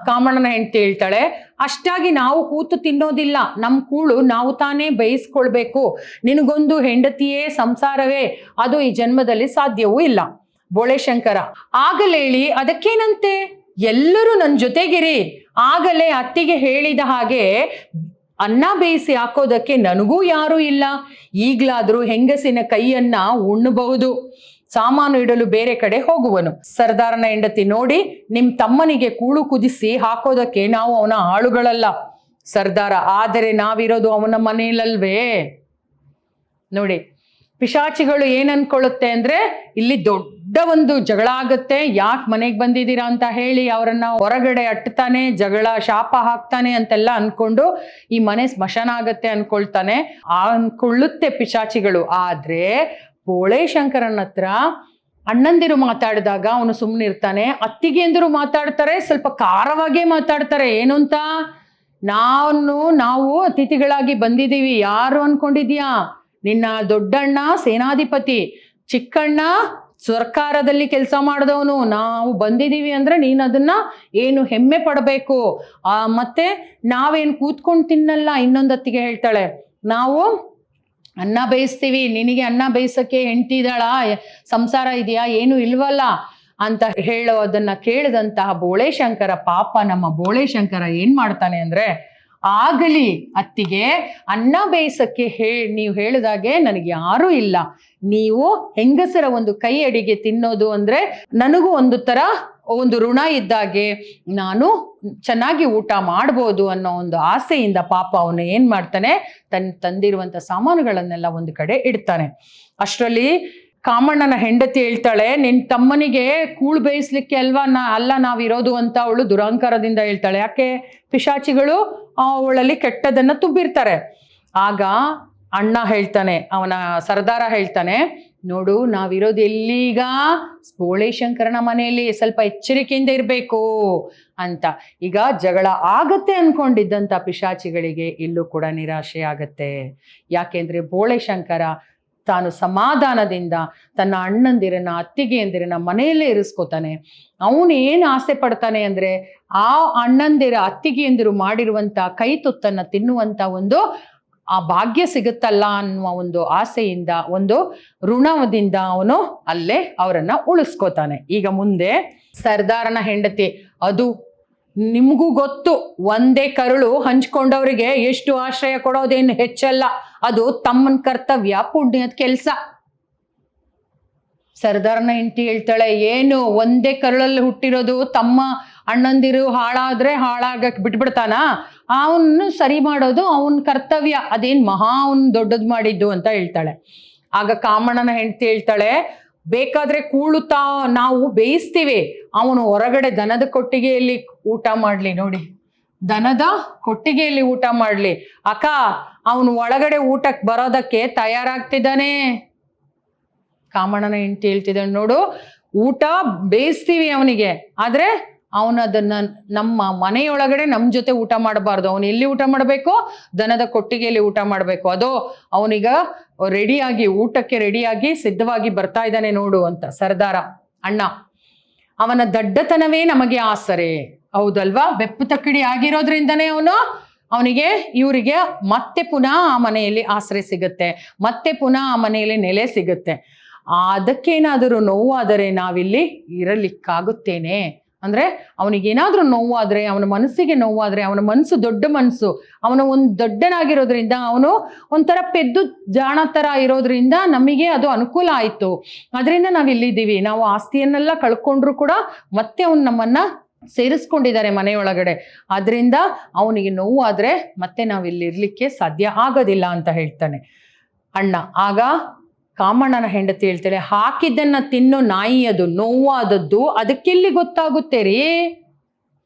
ಕಾಮಣ್ಣನ ಹೆಂಡತಿ ಹೇಳ್ತಾಳೆ, ಅಷ್ಟಾಗಿ ನಾವು ಕೂತು ತಿನ್ನೋದಿಲ್ಲ, ನಮ್ಮ ಕೂಳು ನಾವು ತಾನೇ ಬೇಯಿಸ್ಕೊಳ್ಬೇಕು. ನಿನಗೊಂದು ಹೆಂಡತಿಯೇ ಸಂಸಾರವೇ, ಅದು ಈ ಜನ್ಮದಲ್ಲಿ ಸಾಧ್ಯವೂ ಇಲ್ಲ. ಬೋಳೆಶಂಕರ, ಆಗಲೇಳಿ ಅದಕ್ಕೇನಂತೆ, ಎಲ್ಲರೂ ನನ್ನ ಜೊತೆಗಿರಿ. ಆಗಲೇ ಅತ್ತಿಗೆ ಹೇಳಿದ ಹಾಗೆ ಅನ್ನ ಬೇಯಿಸಿ ಹಾಕೋದಕ್ಕೆ ನನಗೂ ಯಾರೂ ಇಲ್ಲ. ಈಗ್ಲಾದ್ರೂ ಹೆಂಗಸಿನ ಕೈಯನ್ನ ಉಣ್ಣಬಹುದು, ಸಾಮಾನು ಇಡಲು ಬೇರೆ ಕಡೆ ಹೋಗುವನು. ಸರ್ದಾರನ ಹೆಂಡತಿ, ನೋಡಿ, ನಿಮ್ ತಮ್ಮನಿಗೆ ಕೂಳು ಕುದಿಸಿ ಹಾಕೋದಕ್ಕೆ ನಾವು ಅವನ ಆಳುಗಳಲ್ಲ. ಸರ್ದಾರ, ಆದರೆ ನಾವಿರೋದು ಅವನ ಮನೆಯಲ್ಲಲ್ವೇ. ನೋಡಿ, ಪಿಶಾಚಿಗಳು ಏನ್ ಅನ್ಕೊಳ್ಳುತ್ತೆ ಅಂದ್ರೆ, ಇಲ್ಲಿ ದೊಡ್ಡ ಒಂದು ಜಗಳ ಆಗುತ್ತೆ. ಯಾಕೆ ಮನೆಗೆ ಬಂದಿದ್ದೀರಾ ಅಂತ ಹೇಳಿ ಅವರನ್ನ ಹೊರಗಡೆ ಅಟ್ತಾನೆ, ಜಗಳ ಶಾಪ ಹಾಕ್ತಾನೆ ಅಂತೆಲ್ಲ ಅನ್ಕೊಂಡು ಈ ಮನೆ ಸ್ಮಶಾನ ಆಗತ್ತೆ ಅನ್ಕೊಳ್ತಾನೆ, ಅನ್ಕೊಳ್ಳುತ್ತೆ ಪಿಶಾಚಿಗಳು. ಆದ್ರೆ ಬೋಳೆ ಶಂಕರನ ಹತ್ರ ಅಣ್ಣಂದಿರು ಮಾತಾಡಿದಾಗ ಅವನು ಸುಮ್ಮನಿರ್ತಾನೆ. ಅತ್ತಿಗೆಂದಿರು ಮಾತಾಡ್ತಾರೆ, ಸ್ವಲ್ಪ ಖಾರವಾಗೇ ಮಾತಾಡ್ತಾರೆ. ಏನು ಅಂತ, ನಾವು ಅತಿಥಿಗಳಾಗಿ ಬಂದಿದ್ದೀವಿ, ಯಾರು ಅನ್ಕೊಂಡಿದ್ಯಾ, ನಿನ್ನ ದೊಡ್ಡಣ್ಣ ಸೇನಾಧಿಪತಿ, ಚಿಕ್ಕಣ್ಣ ಸರ್ಕಾರದಲ್ಲಿ ಕೆಲಸ ಮಾಡಿದವನು, ನಾವು ಬಂದಿದ್ದೀವಿ ಅಂದ್ರೆ ನೀನು ಅದನ್ನ ಏನು ಹೆಮ್ಮೆ ಪಡಬೇಕು. ಮತ್ತೆ ನಾವೇನು ಕೂತ್ಕೊಂಡು ತಿನ್ನಲ್ಲ. ಇನ್ನೊಂದು ಅತ್ತಿಗೆ ಹೇಳ್ತಾಳೆ, ನಾವು ಅನ್ನ ಬೇಯಿಸ್ತೀವಿ, ನಿನಗೆ ಅನ್ನ ಬೇಯಿಸಕ್ಕೆ ಹೆಂಡತಿ ಇದ್ದಾಳ, ಸಂಸಾರ ಇದೆಯಾ, ಏನು ಇಲ್ವಲ್ಲ ಅಂತ ಹೇಳೋದನ್ನ ಕೇಳಿದಂತಹ ಬೋಳೆ ಶಂಕರ, ಪಾಪ ನಮ್ಮ ಬೋಳೆ ಶಂಕರ ಏನ್ ಮಾಡ್ತಾನೆ ಅಂದ್ರೆ, ಆಗಲಿ ಅತ್ತಿಗೆ, ಅನ್ನ ಬೇಯಿಸಕ್ಕೆ ನೀವು ಹೇಳಿದಾಗೆ ನನಗೆ ಯಾರೂ ಇಲ್ಲ, ನೀವು ಹೆಂಗಸರ ಒಂದು ಕೈ ಅಡಿಗೆ ತಿನ್ನೋದು ಅಂದ್ರೆ ನನಗೂ ಒಂದು ಋಣ ಇದ್ದಾಗೆ, ನಾನು ಚೆನ್ನಾಗಿ ಊಟ ಮಾಡ್ಬೋದು ಅನ್ನೋ ಒಂದು ಆಸೆಯಿಂದ ಪಾಪ ಅವನು ಏನ್ ಮಾಡ್ತಾನೆ, ತಂದಿರುವಂತ ಸಾಮಾನುಗಳನ್ನೆಲ್ಲ ಒಂದು ಕಡೆ ಇಡ್ತಾನೆ. ಅಷ್ಟರಲ್ಲಿ ಕಾಮಣ್ಣನ ಹೆಂಡತಿ ಹೇಳ್ತಾಳೆ, ನಿನ್ ತಮ್ಮನಿಗೆ ಕೂಳು ಬೇಯಿಸ್ಲಿಕ್ಕೆ ಅಲ್ಲ ನಾವಿರೋದು ಅಂತ ಅವಳು ದುರಹಂಕಾರದಿಂದ ಹೇಳ್ತಾಳೆ. ಯಾಕೆ, ಪಿಶಾಚಿಗಳು ಅವಳಲ್ಲಿ ಕೆಟ್ಟದನ್ನ ತುಂಬಿರ್ತಾರೆ. ಆಗ ಅಣ್ಣ ಹೇಳ್ತಾನೆ, ಅವನ ಸರ್ದಾರ ಹೇಳ್ತಾನೆ, ನೋಡು ನಾವಿರೋದು ಎಲ್ಲಿಗ, ಬೋಳೆ ಶಂಕರನ ಮನೆಯಲ್ಲಿ, ಸ್ವಲ್ಪ ಎಚ್ಚರಿಕೆಯಿಂದ ಇರಬೇಕು ಅಂತ. ಈಗ ಜಗಳ ಆಗತ್ತೆ ಅನ್ಕೊಂಡಿದ್ದಂಥ ಪಿಶಾಚಿಗಳಿಗೆ ಇಲ್ಲೂ ಕೂಡ ನಿರಾಶೆ ಆಗತ್ತೆ. ಯಾಕೆಂದ್ರೆ ಬೋಳೆ ಶಂಕರ ತಾನು ಸಮಾಧಾನದಿಂದ ತನ್ನ ಅಣ್ಣಂದಿರನ್ನ ಅತ್ತಿಗೆಯಂದಿರನ್ನ ಮನೆಯಲ್ಲೇ ಇರಿಸ್ಕೋತಾನೆ. ಅವನು ಏನು ಆಸೆ ಪಡ್ತಾನೆ ಅಂದ್ರೆ, ಆ ಅಣ್ಣಂದಿರ ಅತ್ತಿಗೆಯಂದಿರು ಮಾಡಿರುವಂತ ಕೈ ತುತ್ತನ್ನ ತಿನ್ನುವಂತ ಒಂದು ಆ ಭಾಗ್ಯ ಸಿಗುತ್ತಲ್ಲ ಅನ್ನುವ ಒಂದು ಆಸೆಯಿಂದ, ಒಂದು ಋಣದಿಂದ ಅವನು ಅಲ್ಲೇ ಅವರನ್ನ ಉಳಿಸ್ಕೋತಾನೆ. ಈಗ ಮುಂದೆ ಸರ್ದಾರನ ಹೆಂಡತಿ, ಅದು ನಿಮಗೂ ಗೊತ್ತು, ಒಂದೇ ಕರುಳು ಹಂಚ್ಕೊಂಡವರಿಗೆ ಎಷ್ಟು ಆಶ್ರಯ ಕೊಡೋದೇನು ಹೆಚ್ಚಲ್ಲ, ಅದು ತಮ್ಮನ ಕರ್ತವ್ಯ, ಪುಣ್ಯದ ಕೆಲಸ. ಸರ್ದಾರನ ಹೆಂಡತಿ ಹೇಳ್ತಾಳೆ, ಏನು ಒಂದೇ ಕರುಳಲ್ಲಿ ಹುಟ್ಟಿರೋದು ತಮ್ಮ ಅಣ್ಣಂದಿರು ಹಾಳಾದ್ರೆ ಹಾಳಾಗಕ್ಕೆ ಬಿಟ್ಬಿಡ್ತಾನ, ಅವನು ಸರಿ ಮಾಡೋದು ಅವನ ಕರ್ತವ್ಯ, ಅದೇನ್ ಮಹಾ ಅವನ್ ದೊಡ್ಡದ್ ಮಾಡಿದ್ದು ಅಂತ ಹೇಳ್ತಾಳೆ. ಆಗ ಕಾಮಣ್ಣನ ಹೆಂಡತಿ ಹೇಳ್ತಾಳೆ, ಬೇಕಾದ್ರೆ ನಾವು ಬೇಯಿಸ್ತೀವಿ, ಅವನು ಹೊರಗಡೆ ದನದ ಕೊಟ್ಟಿಗೆಯಲ್ಲಿ ಊಟ ಮಾಡ್ಲಿ, ನೋಡಿ ದನದ ಕೊಟ್ಟಿಗೆಯಲ್ಲಿ ಊಟ ಮಾಡ್ಲಿ, ಅಕ್ಕ ಅವನು ಒಳಗಡೆ ಊಟಕ್ಕೆ ಬರೋದಕ್ಕೆ ತಯಾರಾಗ್ತಿದ್ದಾನೆ. ಕಾಮಣ್ಣನ ಹೆಂಡತಿ ಹೇಳ್ತಿದ್ದಾಳೆ, ನೋಡು ಊಟ ಬೇಯಿಸ್ತೀವಿ ಅವನಿಗೆ, ಆದ್ರೆ ಅವನು ಅದನ್ನ ನಮ್ಮ ಮನೆಯೊಳಗಡೆ ನಮ್ಮ ಜೊತೆ ಊಟ ಮಾಡಬಾರ್ದು, ಅವನು ಎಲ್ಲಿ ಊಟ ಮಾಡಬೇಕು, ದನದ ಕೊಟ್ಟಿಗೆಯಲ್ಲಿ ಊಟ ಮಾಡಬೇಕು. ಅದು ಅವನಿಗ ರೆಡಿಯಾಗಿ ಊಟಕ್ಕೆ ರೆಡಿಯಾಗಿ ಸಿದ್ಧವಾಗಿ ಬರ್ತಾ ಇದ್ದಾನೆ ನೋಡು ಅಂತ ಸರ್ದಾರ ಅಣ್ಣ. ಅವನ ದಡ್ಡತನವೇ ನಮಗೆ ಆಸರೆ, ಹೌದಲ್ವಾ, ಬೆಪ್ಪು ತಕ್ಕಡಿ ಆಗಿರೋದ್ರಿಂದನೇ ಅವನಿಗೆ ಇವರಿಗೆ ಮತ್ತೆ ಪುನಃ ಆ ಮನೆಯಲ್ಲಿ ಆಸರೆ ಸಿಗುತ್ತೆ, ಮತ್ತೆ ಪುನಃ ಆ ಮನೆಯಲ್ಲಿ ನೆಲೆ ಸಿಗುತ್ತೆ. ಅದಕ್ಕೇನಾದರೂ ನೋವಾದರೆ ನಾವಿಲ್ಲಿ ಇರಲಿಕ್ಕಾಗುತ್ತೇನೆ ಅಂದ್ರೆ, ಅವನಿಗೇನಾದ್ರೂ ನೋವಾದ್ರೆ, ಅವನ ಮನಸ್ಸಿಗೆ ನೋವಾದ್ರೆ, ಅವನ ಮನಸ್ಸು ದೊಡ್ಡ ಮನಸ್ಸು, ಅವನು ಒಂದು ದೊಡ್ಡನಾಗಿರೋದ್ರಿಂದ, ಅವನು ಒಂಥರ ಪೆದ್ದು ಜಾಣ ತರ ಇರೋದ್ರಿಂದ ನಮಗೆ ಅದು ಅನುಕೂಲ ಆಯ್ತು. ಅದರಿಂದ ನಾವಿಲ್ಲಿದ್ದೀವಿ. ನಾವು ಆಸ್ತಿಯನ್ನೆಲ್ಲ ಕಳ್ಕೊಂಡ್ರು ಕೂಡ ಮತ್ತೆ ಅವನು ನಮ್ಮನ್ನ ಸೇರಿಸ್ಕೊಂಡಿದ್ದಾರೆ ಮನೆಯೊಳಗಡೆ. ಆದ್ರಿಂದ ಅವನಿಗೆ ನೋವಾದ್ರೆ ಮತ್ತೆ ನಾವಿಲ್ಲಿ ಇರ್ಲಿಕ್ಕೆ ಸಾಧ್ಯ ಆಗೋದಿಲ್ಲ ಅಂತ ಹೇಳ್ತಾನೆ ಅಣ್ಣ. ಆಗ ಕಾಮಣ್ಣನ ಹೆಂಡತಿ ಹೇಳ್ತಾಳೆ, ಹಾಕಿದ್ದನ್ನ ತಿನ್ನೋ ನಾಯಿ ಅದು, ನೋವಾದದ್ದು ಅದಕ್ಕೆಲ್ಲಿ ಗೊತ್ತಾಗುತ್ತೆ ರೀ.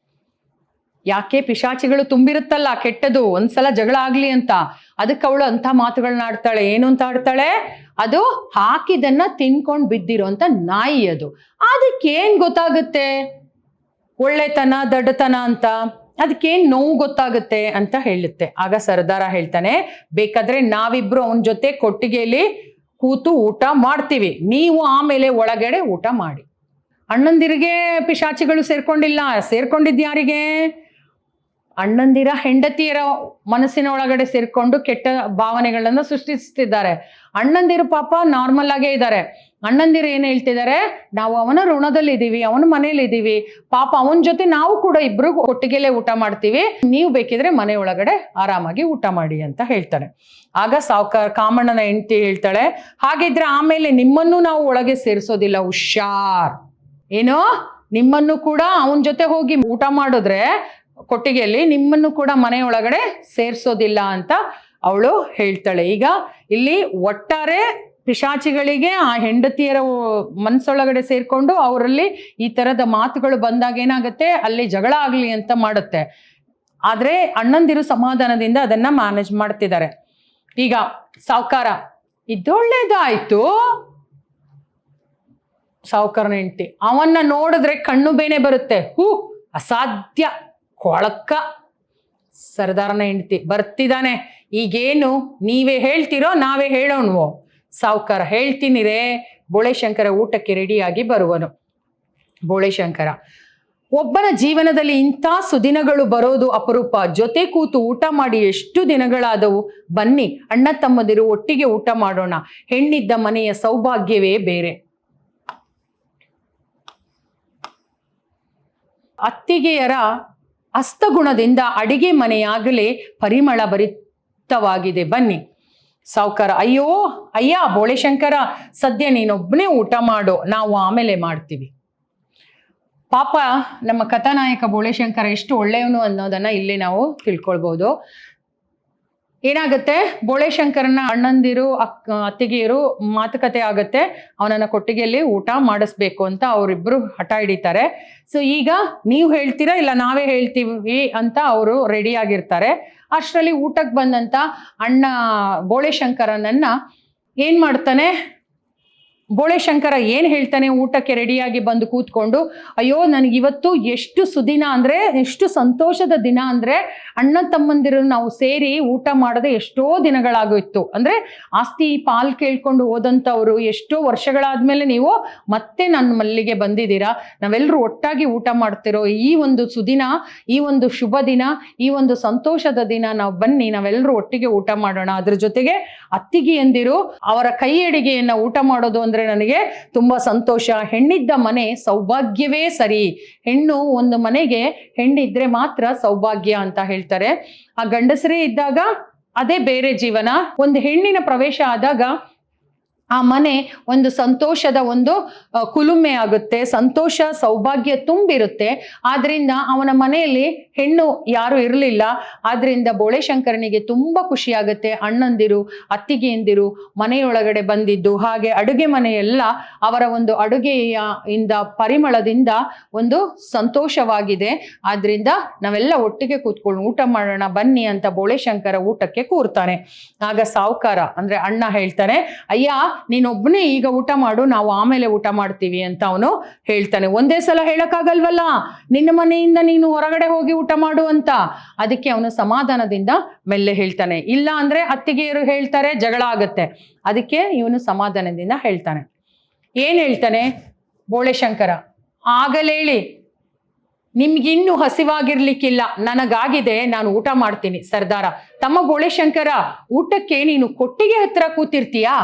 ಯಾಕೆ, ಪಿಶಾಚಿಗಳು ತುಂಬಿರುತ್ತಲ್ಲ ಕೆಟ್ಟದು, ಒಂದ್ಸಲ ಜಗಳ ಆಗ್ಲಿ ಅಂತ, ಅದಕ್ಕೆ ಅವಳು ಅಂತ ಮಾತುಗಳನ್ನ ಆಡ್ತಾಳೆ. ಏನು ಅಂತ ಆಡ್ತಾಳೆ, ಅದು ಹಾಕಿದನ್ನ ತಿನ್ಕೊಂಡು ಬಿದ್ದಿರೋಂಥ ನಾಯಿ ಅದು, ಅದಕ್ಕೇನ್ ಗೊತ್ತಾಗುತ್ತೆ ಒಳ್ಳೆತನ ದಡ್ಡತನ ಅಂತ, ಅದಕ್ಕೇನ್ ನೋವು ಗೊತ್ತಾಗುತ್ತೆ ಅಂತ ಹೇಳುತ್ತೆ. ಆಗ ಸರ್ದಾರ ಹೇಳ್ತಾನೆ, ಬೇಕಾದ್ರೆ ನಾವಿಬ್ರು ಅವನ ಜೊತೆ ಕೊಟ್ಟಿಗೆಯಲ್ಲಿ ಕೂತು ಊಟ ಮಾಡ್ತೀವಿ, ನೀವು ಆಮೇಲೆ ಒಳಗಡೆ ಊಟ ಮಾಡಿ. ಅಣ್ಣಂದಿರಿಗೆ ಪಿಶಾಚಿಗಳು ಸೇರ್ಕೊಂಡಿದ್ದು ಯಾರಿಗೆ, ಅಣ್ಣಂದಿರ ಹೆಂಡತಿಯರ ಮನಸ್ಸಿನ ಒಳಗಡೆ ಸೇರ್ಕೊಂಡು ಕೆಟ್ಟ ಭಾವನೆಗಳನ್ನ ಸೃಷ್ಟಿಸ್ತಿದ್ದಾರೆ. ಅಣ್ಣಂದಿರು ಪಾಪ ನಾರ್ಮಲ್ ಆಗೇ ಇದ್ದಾರೆ. ಅಣ್ಣಂದಿರು ಏನ್ ಹೇಳ್ತಿದ್ದಾರೆ, ನಾವು ಅವನ ಋಣದಲ್ಲಿ ಇದ್ದೀವಿ, ಅವನ ಮನೇಲಿ ಇದ್ದೀವಿ, ಪಾಪ ಅವನ ಜೊತೆ ನಾವು ಕೂಡ ಇಬ್ರು ಕೊಟ್ಟಿಗೆಲೆ ಊಟ ಮಾಡ್ತೀವಿ, ನೀವು ಬೇಕಿದ್ರೆ ಮನೆ ಒಳಗಡೆ ಆರಾಮಾಗಿ ಊಟ ಮಾಡಿ ಅಂತ ಹೇಳ್ತಾರೆ. ಆಗ ಕಾಮಣ್ಣನ ಹೆಂಡತಿ ಹೇಳ್ತಾಳೆ, ಹಾಗಿದ್ರೆ ಆಮೇಲೆ ನಿಮ್ಮನ್ನು ನಾವು ಒಳಗೆ ಸೇರಿಸೋದಿಲ್ಲ, ಹುಷಾರ್. ಏನೋ ನಿಮ್ಮನ್ನು ಕೂಡ ಅವನ ಜೊತೆ ಹೋಗಿ ಊಟ ಮಾಡಿದ್ರೆ ಕೊಟ್ಟಿಗೆಯಲ್ಲಿ, ನಿಮ್ಮನ್ನು ಕೂಡ ಮನೆಯೊಳಗಡೆ ಸೇರಿಸೋದಿಲ್ಲ ಅಂತ ಅವಳು ಹೇಳ್ತಾಳೆ. ಈಗ ಇಲ್ಲಿ ಒಟ್ಟಾರೆ ಪಿಶಾಚಿಗಳಿಗೆ ಆ ಹೆಂಡತಿಯರ ಮನಸ್ಸೊಳಗಡೆ ಸೇರ್ಕೊಂಡು ಅವರಲ್ಲಿ ಈ ತರದ ಮಾತುಗಳು ಬಂದಾಗ ಏನಾಗುತ್ತೆ, ಅಲ್ಲಿ ಜಗಳ ಆಗ್ಲಿ ಅಂತ ಮಾಡುತ್ತೆ. ಆದ್ರೆ ಅಣ್ಣಂದಿರು ಸಮಾಧಾನದಿಂದ ಅದನ್ನ ಮ್ಯಾನೇಜ್ ಮಾಡ್ತಿದ್ದಾರೆ. ಈಗ ಸಾವ್ಕಾರ ಇದೊಳ್ಳೇದಾಯ್ತು, ಸಾವ್ಕಾರನ ಹೆಂಡತಿ ಅವನ್ನ ನೋಡಿದ್ರೆ ಕಣ್ಣು ಬೇನೆ ಬರುತ್ತೆ. ಅಸಾಧ್ಯ ಕೊಳಕ. ಸರ್ದಾರನ ಹೆಂಡತಿ ಬರ್ತಿದ್ದಾನೆ, ಈಗೇನು ನೀವೇ ಹೇಳ್ತಿರೋ ನಾವೇ ಹೇಳೋಣವೋ? ಸಾವ್ಕಾರ ಹೇಳ್ತೀನಿ ರೇ. ಬೋಳೆಶಂಕರ ಊಟಕ್ಕೆ ರೆಡಿಯಾಗಿ ಬರುವನು. ಬೋಳೆಶಂಕರ, ಒಬ್ಬನ ಜೀವನದಲ್ಲಿ ಇಂಥ ಸುದಿನಗಳು ಬರೋದು ಅಪರೂಪ. ಜೊತೆ ಕೂತು ಊಟ ಮಾಡಿ ಎಷ್ಟು ದಿನಗಳಾದವು. ಬನ್ನಿ ಅಣ್ಣ ತಮ್ಮದಿರು ಒಟ್ಟಿಗೆ ಊಟ ಮಾಡೋಣ. ಹೆಣ್ಣಿದ್ದ ಮನೆಯ ಸೌಭಾಗ್ಯವೇ ಬೇರೆ. ಅತ್ತಿಗೆಯರ ಹಸ್ತಗುಣದಿಂದ ಅಡಿಗೆ ಮನೆಯಾಗಲೇ ಪರಿಮಳ ಭರಿತವಾಗಿದೆ. ಬನ್ನಿ. ಸಾವ್ಕಾರ, ಅಯ್ಯ ಬೋಳೆಶಂಕರ, ಸದ್ಯ ನೀನೊಬ್ಬನೇ ಊಟ ಮಾಡು, ನಾವು ಆಮೇಲೆ ಮಾಡ್ತೀವಿ. ಪಾಪ ನಮ್ಮ ಕಥಾನಾಯಕ ಬೋಳೆಶಂಕರ ಎಷ್ಟು ಒಳ್ಳೆಯವನು ಅನ್ನೋದನ್ನ ಇಲ್ಲಿ ನಾವು ತಿಳ್ಕೊಳ್ಬಹುದು. ಏನಾಗುತ್ತೆ, ಬೋಳೆಶಂಕರನ ಅಣ್ಣಂದಿರು ಅತ್ತಿಗೆಯರು ಮಾತುಕತೆ ಆಗತ್ತೆ, ಅವನನ್ನ ಕೊಟ್ಟಿಗೆಯಲ್ಲಿ ಊಟ ಮಾಡಿಸ್ಬೇಕು ಅಂತ ಅವರಿಬ್ರು ಹಠ ಹಿಡಿತಾರೆ. ಸೊ ಈಗ ನೀವು ಹೇಳ್ತೀರಾ ಇಲ್ಲ ನಾವೇ ಹೇಳ್ತೀವಿ ಅಂತ ಅವರು ರೆಡಿ ಆಗಿರ್ತಾರೆ. ಅಷ್ಟರಲ್ಲಿ ಊಟಕ್ಕೆ ಬಂದಂತ ಅಣ್ಣ ಬೋಳೆಶಂಕರನನ್ನ ಏನ್ ಮಾಡ್ತಾನೆ, ಬೋಳೆಶಂಕರ ಏನ್ ಹೇಳ್ತಾನೆ, ಊಟಕ್ಕೆ ರೆಡಿಯಾಗಿ ಬಂದು ಕೂತ್ಕೊಂಡು, ಅಯ್ಯೋ ನನಗಿವತ್ತು ಎಷ್ಟು ಸುದಿನ ಅಂದ್ರೆ, ಎಷ್ಟು ಸಂತೋಷದ ದಿನ ಅಂದ್ರೆ, ಅಣ್ಣ ತಮ್ಮಂದಿರು ನಾವು ಸೇರಿ ಊಟ ಮಾಡದೆ ಎಷ್ಟೋ ದಿನಗಳಾಗೋಯ್ತು. ಅಂದ್ರೆ ಆಸ್ತಿ ಪಾಲ್ ಕೇಳ್ಕೊಂಡು ಹೋದಂಥವ್ರು ಎಷ್ಟೋ ವರ್ಷಗಳಾದ್ಮೇಲೆ ನೀವು ಮತ್ತೆ ನನ್ನ ಮಲ್ಲಿಗೆ ಬಂದಿದ್ದೀರಾ, ನಾವೆಲ್ಲರೂ ಒಟ್ಟಾಗಿ ಊಟ ಮಾಡ್ತಿರೋ ಈ ಒಂದು ಸುದಿನ, ಈ ಒಂದು ಶುಭ ದಿನ, ಈ ಒಂದು ಸಂತೋಷದ ದಿನ, ನಾವು ಬನ್ನಿ ನಾವೆಲ್ಲರೂ ಒಟ್ಟಿಗೆ ಊಟ ಮಾಡೋಣ. ಅದ್ರ ಜೊತೆಗೆ ಅತ್ತಿಗೆಯಂದಿರು ಅವರ ಕೈ ಅಡಿಗೆಯನ್ನ ಊಟ ಮಾಡೋದು ಅಂದ್ರೆ ನನಗೆ ತುಂಬಾ ಸಂತೋಷ. ಹೆಣ್ಣಿದ್ದ ಮನೆ ಸೌಭಾಗ್ಯವೇ ಸರಿ. ಹೆಣ್ಣು ಒಂದು ಮನೆಗೆ ಹೆಣ್ಣಿದ್ರೆ ಮಾತ್ರ ಸೌಭಾಗ್ಯ ಅಂತ ಹೇಳ್ತಾರೆ. ಆ ಗಂಡಸರೇ ಇದ್ದಾಗ ಅದೇ ಬೇರೆ ಜೀವನ. ಒಂದು ಹೆಣ್ಣಿನ ಪ್ರವೇಶ ಆದಾಗ ಆ ಮನೆ ಒಂದು ಸಂತೋಷದ ಒಂದು ಕುಲುಮೆ ಆಗುತ್ತೆ, ಸಂತೋಷ ಸೌಭಾಗ್ಯ ತುಂಬಿರುತ್ತೆ. ಆದ್ರಿಂದ ಅವನ ಮನೆಯಲ್ಲಿ ಹೆಣ್ಣು ಯಾರು ಇರಲಿಲ್ಲ. ಆದ್ರಿಂದ ಬೋಳೆಶಂಕರನಿಗೆ ತುಂಬಾ ಖುಷಿ ಆಗುತ್ತೆ. ಅಣ್ಣಂದಿರು ಅತ್ತಿಗೆಯಂದಿರು ಮನೆಯೊಳಗಡೆ ಬಂದಿದ್ದು, ಹಾಗೆ ಅಡುಗೆ ಮನೆಯೆಲ್ಲ ಅವರ ಒಂದು ಅಡುಗೆಯ ಇಂದ ಪರಿಮಳದಿಂದ ಒಂದು ಸಂತೋಷವಾಗಿದೆ. ಆದ್ರಿಂದ ನಾವೆಲ್ಲ ಒಟ್ಟಿಗೆ ಕೂತ್ಕೊಂಡು ಊಟ ಮಾಡೋಣ ಬನ್ನಿ ಅಂತ ಬೋಳೆಶಂಕರ ಊಟಕ್ಕೆ ಕೂರ್ತಾನೆ. ಆಗ ಸಾವ್ಕಾರ ಅಂದ್ರೆ ಅಣ್ಣ ಹೇಳ್ತಾನೆ, ಅಯ್ಯ ನೀನೊಬ್ಬನೇ ಈಗ ಊಟ ಮಾಡು, ನಾವು ಆಮೇಲೆ ಊಟ ಮಾಡ್ತೀವಿ ಅಂತ ಅವನು ಹೇಳ್ತಾನೆ. ಒಂದೇ ಸಲ ಹೇಳಕ್ಕಾಗಲ್ವಲ್ಲ, ನಿನ್ನ ಮನೆಯಿಂದ ನೀನು ಹೊರಗಡೆ ಹೋಗಿ ಊಟ ಮಾಡು ಅಂತ. ಅದಕ್ಕೆ ಅವನು ಸಮಾಧಾನದಿಂದ ಮೆಲ್ಲೆ ಹೇಳ್ತಾನೆ. ಇಲ್ಲ ಅಂದ್ರೆ ಅತ್ತಿಗೆಯರು ಹೇಳ್ತಾರೆ, ಜಗಳ ಆಗತ್ತೆ. ಅದಕ್ಕೆ ಇವನು ಸಮಾಧಾನದಿಂದ ಹೇಳ್ತಾನೆ. ಏನ್ ಹೇಳ್ತಾನೆ ಬೋಳೆಶಂಕರ, ಆಗಲೇಳಿ ನಿಮ್ಗಿನ್ನೂ ಹಸಿವಾಗಿರ್ಲಿಕ್ಕಿಲ್ಲ, ನನಗಾಗಿದೆ, ನಾನು ಊಟ ಮಾಡ್ತೀನಿ. ಸರ್ದಾರ, ತಮ್ಮ ಬೋಳೆಶಂಕರ, ಊಟಕ್ಕೆ ನೀನು ಕೊಟ್ಟಿಗೆ ಹತ್ರ ಕೂತಿರ್ತೀಯಾ?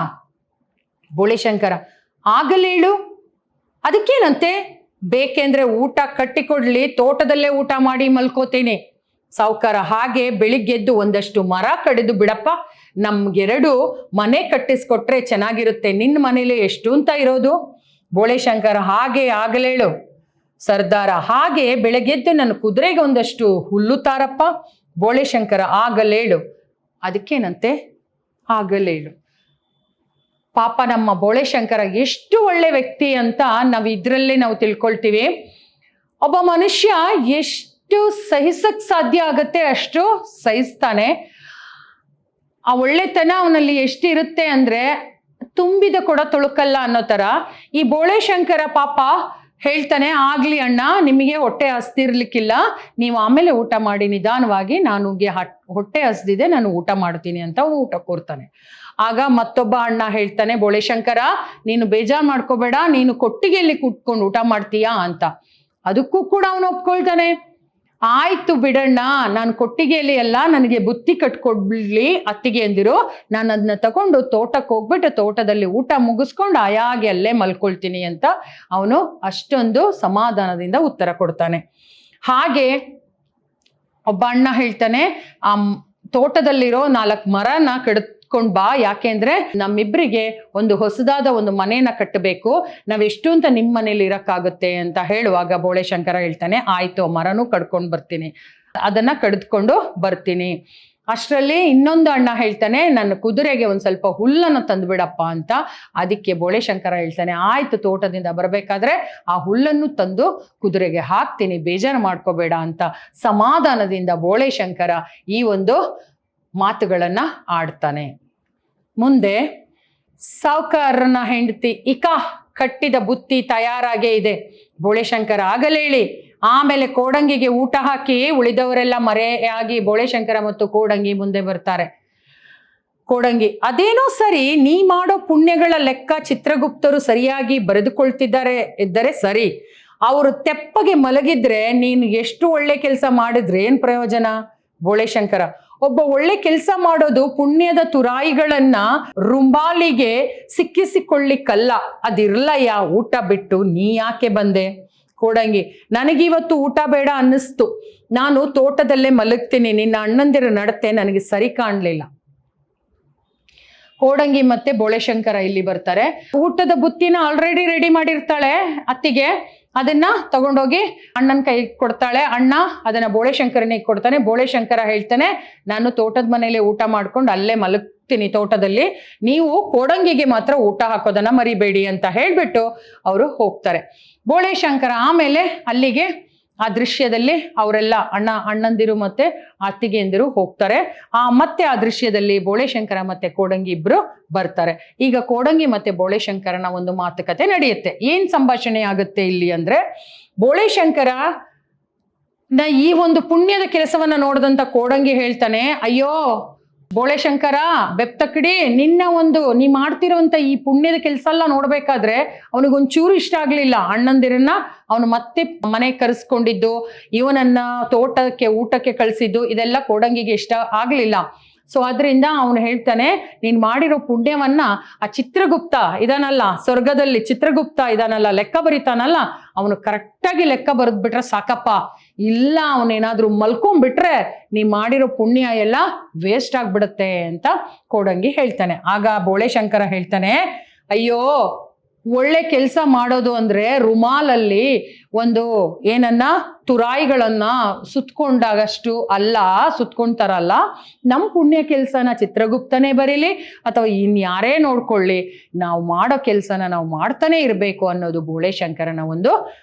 ಬೋಳೆಶಂಕರ, ಆಗಲೇಳು, ಅದಕ್ಕೇನಂತೆ, ಬೇಕೆಂದ್ರೆ ಊಟ ಕಟ್ಟಿಕೊಡ್ಲಿ, ತೋಟದಲ್ಲೇ ಊಟ ಮಾಡಿ ಮಲ್ಕೋತೀನಿ. ಸಾವ್ಕಾರ, ಹಾಗೆ ಬೆಳಿಗ್ಗೆದ್ದು ಒಂದಷ್ಟು ಮರ ಕಡಿದು ಬಿಡಪ್ಪ, ನಮ್ಗೆರಡು ಮನೆ ಕಟ್ಟಿಸ್ಕೊಟ್ರೆ ಚೆನ್ನಾಗಿರುತ್ತೆ, ನಿನ್ನ ಮನೇಲಿ ಎಷ್ಟು ಅಂತ ಇರೋದು? ಬೋಳೆಶಂಕರ, ಹಾಗೆ ಆಗಲೇಳು. ಸರ್ದಾರ, ಹಾಗೆ ಬೆಳಗ್ಗೆದ್ದು ನನ್ನ ಕುದುರೆಗೆ ಒಂದಷ್ಟು ಹುಲ್ಲು ತಾರಪ್ಪ. ಬೋಳೆಶಂಕರ, ಆಗಲೇಳು, ಅದಕ್ಕೇನಂತೆ, ಆಗಲೇಳು. ಪಾಪ ನಮ್ಮ ಬೋಳೆಶಂಕರ ಎಷ್ಟು ಒಳ್ಳೆ ವ್ಯಕ್ತಿ ಅಂತ ನಾವು ತಿಳ್ಕೊಳ್ತೀವಿ. ಒಬ್ಬ ಮನುಷ್ಯ ಎಷ್ಟು ಸಹಿಸಕ್ ಸಾಧ್ಯ ಆಗತ್ತೆ ಅಷ್ಟು ಸಹಿಸ್ತಾನೆ. ಆ ಒಳ್ಳೆತನ ಅವನಲ್ಲಿ ಎಷ್ಟಿರುತ್ತೆ ಅಂದ್ರೆ ತುಂಬಿದ ಕೊಡ ತೊಳುಕಲ್ಲ ಅನ್ನೋ ತರ. ಈ ಬೋಳೆಶಂಕರ ಪಾಪ ಹೇಳ್ತಾನೆ, ಆಗ್ಲಿ ಅಣ್ಣ, ನಿಮಗೆ ಹೊಟ್ಟೆ ಹಸ್ದಿರ್ಲಿಕ್ಕಿಲ್ಲ, ನೀವು ಆಮೇಲೆ ಊಟ ಮಾಡಿ ನಿಧಾನವಾಗಿ, ನನಗೆ ಹೊಟ್ಟೆ ಹಸ್ದಿದೆ, ನಾನು ಊಟ ಮಾಡ್ತೀನಿ ಅಂತ ಊಟ ಕೂರ್ತಾನೆ. ಆಗ ಮತ್ತೊಬ್ಬ ಅಣ್ಣ ಹೇಳ್ತಾನೆ, ಬೋಳೆಶಂಕರ ನೀನು ಬೇಜಾರು ಮಾಡ್ಕೋಬೇಡ, ನೀನು ಕೊಟ್ಟಿಗೆಯಲ್ಲಿ ಕೂತ್ಕೊಂಡು ಊಟ ಮಾಡ್ತೀಯಾ ಅಂತ. ಅದಕ್ಕೂ ಕೂಡ ಅವನು ಒಪ್ಕೊಳ್ತಾನೆ. ಆಯ್ತು ಬಿಡಣ್ಣ, ನಾನು ಕೊಟ್ಟಿಗೆಯಲ್ಲಿ ಎಲ್ಲ ನನಗೆ ಬುತ್ತಿ ಕಟ್ಕೊಡ್ಲಿ ಅತ್ತಿಗೆ ಅಂದಿರು, ನಾನು ಅದನ್ನ ತಗೊಂಡು ತೋಟಕ್ಕೆ ಹೋಗ್ಬಿಟ್ಟು ತೋಟದಲ್ಲಿ ಊಟ ಮುಗಿಸ್ಕೊಂಡು ಆಯಾಗಿ ಅಲ್ಲೇ ಮಲ್ಕೊಳ್ತೀನಿ ಅಂತ ಅವನು ಅಷ್ಟೊಂದು ಸಮಾಧಾನದಿಂದ ಉತ್ತರ ಕೊಡ್ತಾನೆ. ಹಾಗೆ ಒಬ್ಬ ಅಣ್ಣ ಹೇಳ್ತಾನೆ, ಆ ತೋಟದಲ್ಲಿರೋ 4 ಮರನ ಕೊಂಡ್ ಬಾ, ಯಾಕೆಂದ್ರೆ ನಮ್ಮಿಬ್ರಿಗೆ ಒಂದು ಹೊಸದಾದ ಒಂದು ಮನೇನ ಕಟ್ಟಬೇಕು, ನಾವೆಷ್ಟು ಅಂತ ನಿಮ್ಮ ಮನೇಲಿ ಇರಕ್ಕಾಗುತ್ತೆ ಅಂತ ಹೇಳುವಾಗ ಬೋಳೆಶಂಕರ ಹೇಳ್ತಾನೆ, ಆಯ್ತು ಮರನೂ ಕಡ್ಕೊಂಡು ಬರ್ತೀನಿ, ಅದನ್ನ ಕಡಿದ್ಕೊಂಡು ಬರ್ತೀನಿ. ಅಷ್ಟರಲ್ಲಿ ಇನ್ನೊಂದು ಅಣ್ಣ ಹೇಳ್ತಾನೆ, ನನ್ನ ಕುದುರೆಗೆ ಒಂದು ಸ್ವಲ್ಪ ಹುಲ್ಲನ್ನು ತಂದುಬಿಡಪ್ಪ ಅಂತ. ಅದಕ್ಕೆ ಬೋಳೆಶಂಕರ ಹೇಳ್ತಾನೆ, ಆಯ್ತು, ತೋಟದಿಂದ ಬರಬೇಕಾದ್ರೆ ಆ ಹುಲ್ಲನ್ನು ತಂದು ಕುದುರೆಗೆ ಹಾಕ್ತೀನಿ, ಬೇಜಾರು ಮಾಡ್ಕೋಬೇಡ ಅಂತ ಸಮಾಧಾನದಿಂದ ಬೋಳೆಶಂಕರ ಈ ಒಂದು ಮಾತುಗಳನ್ನ ಆಡ್ತಾನೆ. ಮುಂದೆ ಸಾವುಕಾರನ ಹೆಂಡತಿ ಇಕಾ ಕಟ್ಟಿದ ಬುತ್ತಿ ತಯಾರಾಗೇ ಇದೆ. ಬೋಳೆಶಂಕರ ಆಗಲೇಳಿ ಆಮೇಲೆ ಕೋಡಂಗಿಗೆ ಊಟ ಹಾಕಿ ಉಳಿದವರೆಲ್ಲ ಮರೆಯಾಗಿ ಬೋಳೆಶಂಕರ ಮತ್ತು ಕೋಡಂಗಿ ಮುಂದೆ ಬರ್ತಾರೆ. ಕೋಡಂಗಿ, ಅದೇನೋ ಸರಿ, ನೀ ಮಾಡೋ ಪುಣ್ಯಗಳ ಲೆಕ್ಕ ಚಿತ್ರಗುಪ್ತರು ಸರಿಯಾಗಿ ಇದ್ದರೆ ಸರಿ, ಅವರು ತೆಪ್ಪಗೆ ಮಲಗಿದ್ರೆ ನೀನು ಎಷ್ಟು ಒಳ್ಳೆ ಕೆಲಸ ಮಾಡಿದ್ರೆ ಏನ್ ಪ್ರಯೋಜನ? ಬೋಳೆಶಂಕರ, ಒಬ್ಬ ಒಳ್ಳೆ ಕೆಲಸ ಮಾಡೋದು ಪುಣ್ಯದ ತುರಾಯಿಗಳನ್ನ ರುಂಬಾಲಿಗೆ ಸಿಕ್ಕಿಸಿಕೊಳ್ಳಿಕ್ಕಲ್ಲ, ಅದಿರ್ಲಯ್ಯ, ಊಟ ಬಿಟ್ಟು ನೀ ಯಾಕೆ ಬಂದೆ? ಕೋಡಂಗಿ, ನನಗಿವತ್ತು ಊಟ ಬೇಡ ಅನ್ನಿಸ್ತು, ನಾನು ತೋಟದಲ್ಲೇ ಮಲಗ್ತೀನಿ, ನಿನ್ನ ಅಣ್ಣಂದಿರ ನಡತೆ ನನಗೆ ಸರಿ ಕಾಣಲಿಲ್ಲ. ಕೋಡಂಗಿ ಮತ್ತೆ ಬೋಳೆಶಂಕರ ಇಲ್ಲಿ ಬರ್ತಾರೆ. ಊಟದ ಬುತ್ತಿನ ಆಲ್ರೆಡಿ ರೆಡಿ ಮಾಡಿರ್ತಾಳೆ ಅತ್ತಿಗೆ, ಅದನ್ನ ತಗೊಂಡೋಗಿ ಅಣ್ಣನ ಕೈ ಕೊಡ್ತಾಳೆ. ಅಣ್ಣ ಅದನ್ನ ಬೋಳೆಶಂಕರನಿಗೆ ಕೊಡ್ತಾನೆ. ಬೋಳೆಶಂಕರ ಹೇಳ್ತಾನೆ, ನಾನು ತೋಟದ ಮನೇಲಿ ಊಟ ಮಾಡ್ಕೊಂಡು ಅಲ್ಲೇ ಮಲಗ್ತೀನಿ ತೋಟದಲ್ಲಿ, ನೀವು ಕೋಡಂಗಿಗೆ ಮಾತ್ರ ಊಟ ಹಾಕೋದನ್ನ ಮರಿಬೇಡಿ ಅಂತ ಹೇಳ್ಬಿಟ್ಟು ಅವರು ಹೋಗ್ತಾರೆ. ಬೋಳೆಶಂಕರ ಆಮೇಲೆ ಅಲ್ಲಿಗೆ ಆ ದೃಶ್ಯದಲ್ಲಿ ಅವರೆಲ್ಲ ಅಣ್ಣಂದಿರು ಮತ್ತೆ ಅತ್ತಿಗೆಯಂದಿರು ಹೋಗ್ತಾರೆ. ಮತ್ತೆ ಆ ದೃಶ್ಯದಲ್ಲಿ ಬೋಳೆಶಂಕರ ಮತ್ತೆ ಕೋಡಂಗಿ ಇಬ್ರು ಬರ್ತಾರೆ. ಈಗ ಕೋಡಂಗಿ ಮತ್ತೆ ಬೋಳೆಶಂಕರನ ಒಂದು ಮಾತುಕತೆ ನಡೆಯುತ್ತೆ. ಏನ್ ಸಂಭಾಷಣೆ ಆಗುತ್ತೆ ಇಲ್ಲಿ ಅಂದ್ರೆ, ಬೋಳೆಶಂಕರ ಈ ಒಂದು ಪುಣ್ಯದ ಕೆಲಸವನ್ನ ನೋಡಿದಂತ ಕೋಡಂಗಿ ಹೇಳ್ತಾನೆ, ಅಯ್ಯೋ ಬೋಳೆಶಂಕರ ಬೆಪ್ತಕಡಿ, ನೀ ಮಾಡ್ತಿರೋಂಥ ಈ ಪುಣ್ಯದ ಕೆಲಸ ಎಲ್ಲ ನೋಡ್ಬೇಕಾದ್ರೆ ಅವನಿಗೊಂಚೂರು ಇಷ್ಟ ಆಗ್ಲಿಲ್ಲ. ಅಣ್ಣಂದಿರನ್ನ ಅವನು ಮತ್ತೆ ಮನೆಗೆ ಕರೆಸ್ಕೊಂಡಿದ್ದು, ಇವನನ್ನ ತೋಟಕ್ಕೆ ಊಟಕ್ಕೆ ಕಳಿಸಿದ್ದು, ಇದೆಲ್ಲ ಕೋಡಂಗಿಗೆ ಇಷ್ಟ ಆಗ್ಲಿಲ್ಲ. ಸೊ ಅದರಿಂದ ಅವನು ಹೇಳ್ತಾನೆ, ನೀನ್ ಮಾಡಿರೋ ಪುಣ್ಯವನ್ನ ಆ ಚಿತ್ರಗುಪ್ತ ಇದಾನಲ್ಲ, ಸ್ವರ್ಗದಲ್ಲಿ ಚಿತ್ರಗುಪ್ತ ಇದಾನಲ್ಲ, ಲೆಕ್ಕ ಬರಿತಾನಲ್ಲ, ಅವನು ಕರೆಕ್ಟಾಗಿ ಲೆಕ್ಕ ಬರೆದ್ಬಿಟ್ರೆ ಸಾಕಪ್ಪ, ಇಲ್ಲ ಅವನೇನಾದ್ರೂ ಮಲ್ಕೊಂಡ್ಬಿಟ್ರೆ ನೀ ಮಾಡಿರೋ ಪುಣ್ಯ ಎಲ್ಲ ವೇಸ್ಟ್ ಆಗ್ಬಿಡುತ್ತೆ ಅಂತ ಕೋಡಂಗಿ ಹೇಳ್ತಾನೆ. ಆಗ ಬೋಳೆಶಂಕರ ಹೇಳ್ತಾನೆ, ಅಯ್ಯೋ ಒಳ್ಳೆ ಕೆಲಸ ಮಾಡೋದು ಅಂದ್ರೆ ರುಮಾಲಲ್ಲಿ ಒಂದು ತುರಾಯಿಗಳನ್ನ ಸುತ್ಕೊಂಡಾಗಷ್ಟು ಅಲ್ಲ, ಸುತ್ಕೊಂತಾರಲ್ಲ. ನಮ್ಮ ಪುಣ್ಯ ಕೆಲಸನ ಚಿತ್ರಗುಪ್ತನೇ ಬರೀಲಿ ಅಥವಾ ಇನ್ಯಾರೇ ನೋಡ್ಕೊಳ್ಳಿ, ನಾವು ಮಾಡೋ ಕೆಲಸನ ನಾವು ಮಾಡ್ತಾನೆ ಇರಬೇಕು ಅನ್ನೋದು ಬೋಳೆಶಂಕರನ ಒಂದು